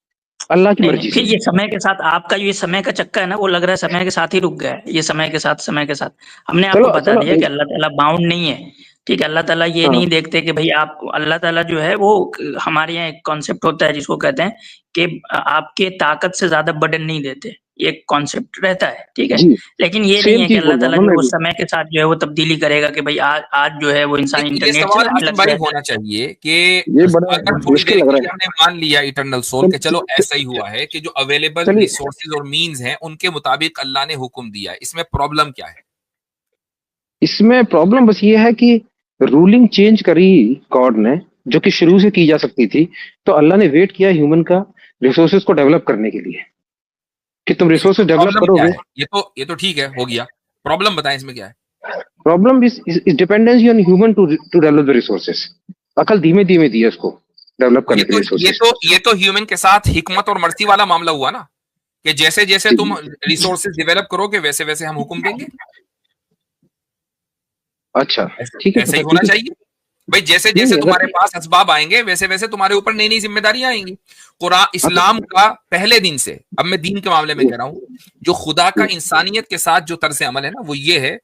अल्लाह की नहीं मर्जी फिर से। ये समय के साथ आपका ये समय का चक्का है ना, वो लग रहा है समय के साथ ही रुक गया है। ये समय के साथ हमने आपको चलो बता चलो दिया कि अल्लाह ताला बाउंड नहीं है। ठीक है, अल्लाह ताला ये हाँ नहीं देखते कि भाई आप अल्लाह ताला जो है वो हमारे यहाँ एक कॉन्सेप्ट होता है जिसको कहते हैं कि आपके ताकत से ज्यादा बर्डन नहीं देते, ये कॉन्सेप्ट रहता है। ठीक है, जी, लेकिन ये नहीं सेम है कि चीज अल्लाह बोल रहा ताला हूँ जो ना है मैं वो भी। समय के साथ जो है वो तब्दीली करेगा कि भाई आज जो है वो इंसान ये इंटरनेट सवाल चलाने आसिम लग भाई गया है। होना चाहिए कि ये बड़ा अगर थोड़ी मुश्किल देर लग के रहा लिए है। हमने मान लिया इटरनल सोल के चलो ऐसा ही हुआ है कि जो अवेलेबल चलिए रिसोर्सेज और मींस हैं उनके मुताबिक अल्लाह ने हुक्म दिया है, इसमें प्रॉब्लम क्या है? इसमें प्रॉब्लम बस ये है कि रूलिंग चेंज करी गॉड ने, जो कि शुरू से की जा सकती थी, तो अल्लाह ने वेट किया ह्यूमन का रिसोर्सेज को डेवलप करने के लिए कि तुम नहीं, रिसोर्सेज तो डेवलप प्रॉब्लम क्या करोगे। है? ये तो ठीक है, हो गया। प्रॉब्लम बताएं इसमें क्या है? Problem is dependency on human to develop the resources. अकल धीमे धीमे दी है उसको डेवलप करने के लिए रिसोर्सेज। ये तो ह्यूमन के साथ हिकमत और मर्जी वाला मामला हुआ ना, कि जैसे जैसे तुम रिसोर्सेज डेवलप करोगे वैसे वैसे हम हुक्म देंगे। अच्छा ठीक है, ऐसा ही तो होना ठीक है। चाहिए भाई, जैसे नहीं जैसे नहीं, तुम्हारे अगर पास असबाब आएंगे वैसे वैसे तुम्हारे ऊपर नई नई जिम्मेदारियां आएंगी। कुरान हाँ, इस्लाम का पहले दिन से, अब मैं दीन के मामले में कह रहा हूं, जो खुदा का इंसानियत के साथ जो तर्ज अमल है ना वो ये है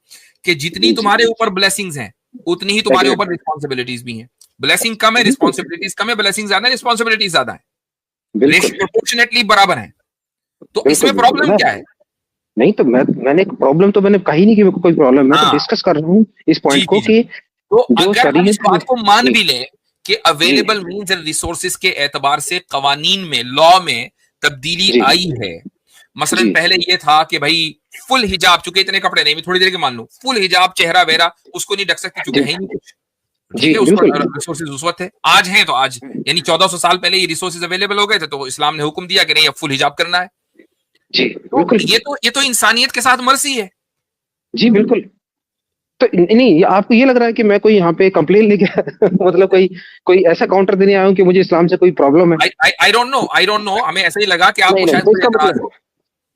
कि जितनी तुम्हारे ऊपर ब्लेसिंग्स हैं उतनी ही तुम्हारे ऊपर रिस्पॉन्सिबिलिटीज भी हैं। ब्लेसिंग कम है, रिस्पॉन्सिबिलिटीज कम है, ब्लेसिंग ज्यादा है, रिस्पॉन्सिबिलिटीज ज्यादा है, रेशियो प्रोपोर्शनेटली बराबर है। तो इसमें प्रॉब्लम क्या है? नहीं तो मैंने प्रॉब्लम तो मैंने कही नहीं कि मेरे को कोई प्रॉब्लम, मैं तो डिस्कस कर रहा हूँ इस पॉइंट को कि तो जो अगर हम इस शरीयत बात को मान भी लें कि अवेलेबल मींस एंड रिसोर्सेज के एतबार से कवानीन में, लॉ में तब्दीली आई है। मसलन पहले ये था कि भाई फुल हिजाब, चूंकि इतने कपड़े नहीं, मैं थोड़ी देर के मान लूं, फुल हिजाब चेहरा वेरा उसको नहीं ढक सकती चूंकि है ही नहीं कुछ। ठीक है, उसको रिसोर्सेज उस वक्त है, आज हैं तो आज, यानी 1400 साल पहले ये रिसोर्सेज अवेलेबल हो गए थे तो इस्लाम ने हुक्म दिया कि नहीं अब फुल हिजाब करना है। तो ये तो इंसानियत के साथ मर्जी है। जी बिल्कुल। तो नहीं, आपको ये लग रहा है कि मैं कोई यहाँ पे कंप्लेन लेके मतलब कोई ऐसा काउंटर देने आया हूँ कि मुझे इस्लाम से कोई प्रॉब्लम है? आई डोंट नो, हमें ऐसा ही लगा कि आपको शायद कोई एतराज है।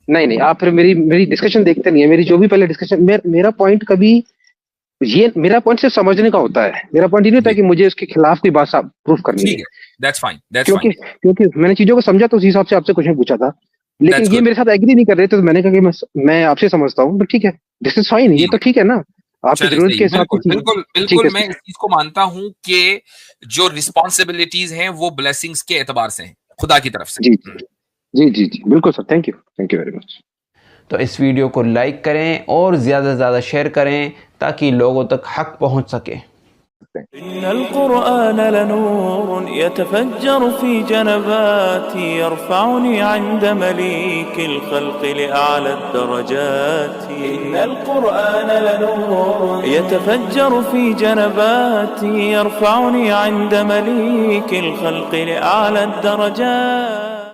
नहीं, आप फिर मेरी डिस्कशन देखते नहीं है। मेरी जो भी पहले डिस्कशन, मेरा पॉइंट कभी ये, मेरा पॉइंट सिर्फ समझने का होता है। मेरा पॉइंट ये नहीं होता कि मुझे उसके खिलाफ कोई बात प्रूफ करनी है। That's fine. क्योंकि मैंने चीजों को समझा तो उस हिसाब से आपसे क्वेश्चन पूछा था, लेकिन ये मेरे साथ एग्री नहीं कर रहे थे तो मैंने कहा कि मैं आपसे समझता हूँ, ठीक है, दिस इज फाइन, ये तो ठीक है ना, आपकी जरूरत के हिसाब से। बिल्कुल मैं इस चीज को मानता हूं कि जो रिस्पॉन्सिबिलिटीज हैं वो ब्लेसिंग्स के एतबार से हैं, खुदा की तरफ से। जी बिल्कुल sir, thank you very much. तो इस वीडियो को लाइक करें और ज़्यादा से ज़्यादा शेयर करें ताकि लोगों तक हक पहुंच सके। इन्नल कुरआन लनूर यतफज्जर फी जनबाती यरफउनी इंद मलीकिल खल्क़ लिअअला अद-दरजात। इन्नल कुरआन लनूर यतफज्जर फी जनबाती यरफउनी इंद मलीकिल खल्क़ लिअअला अद-दरजात।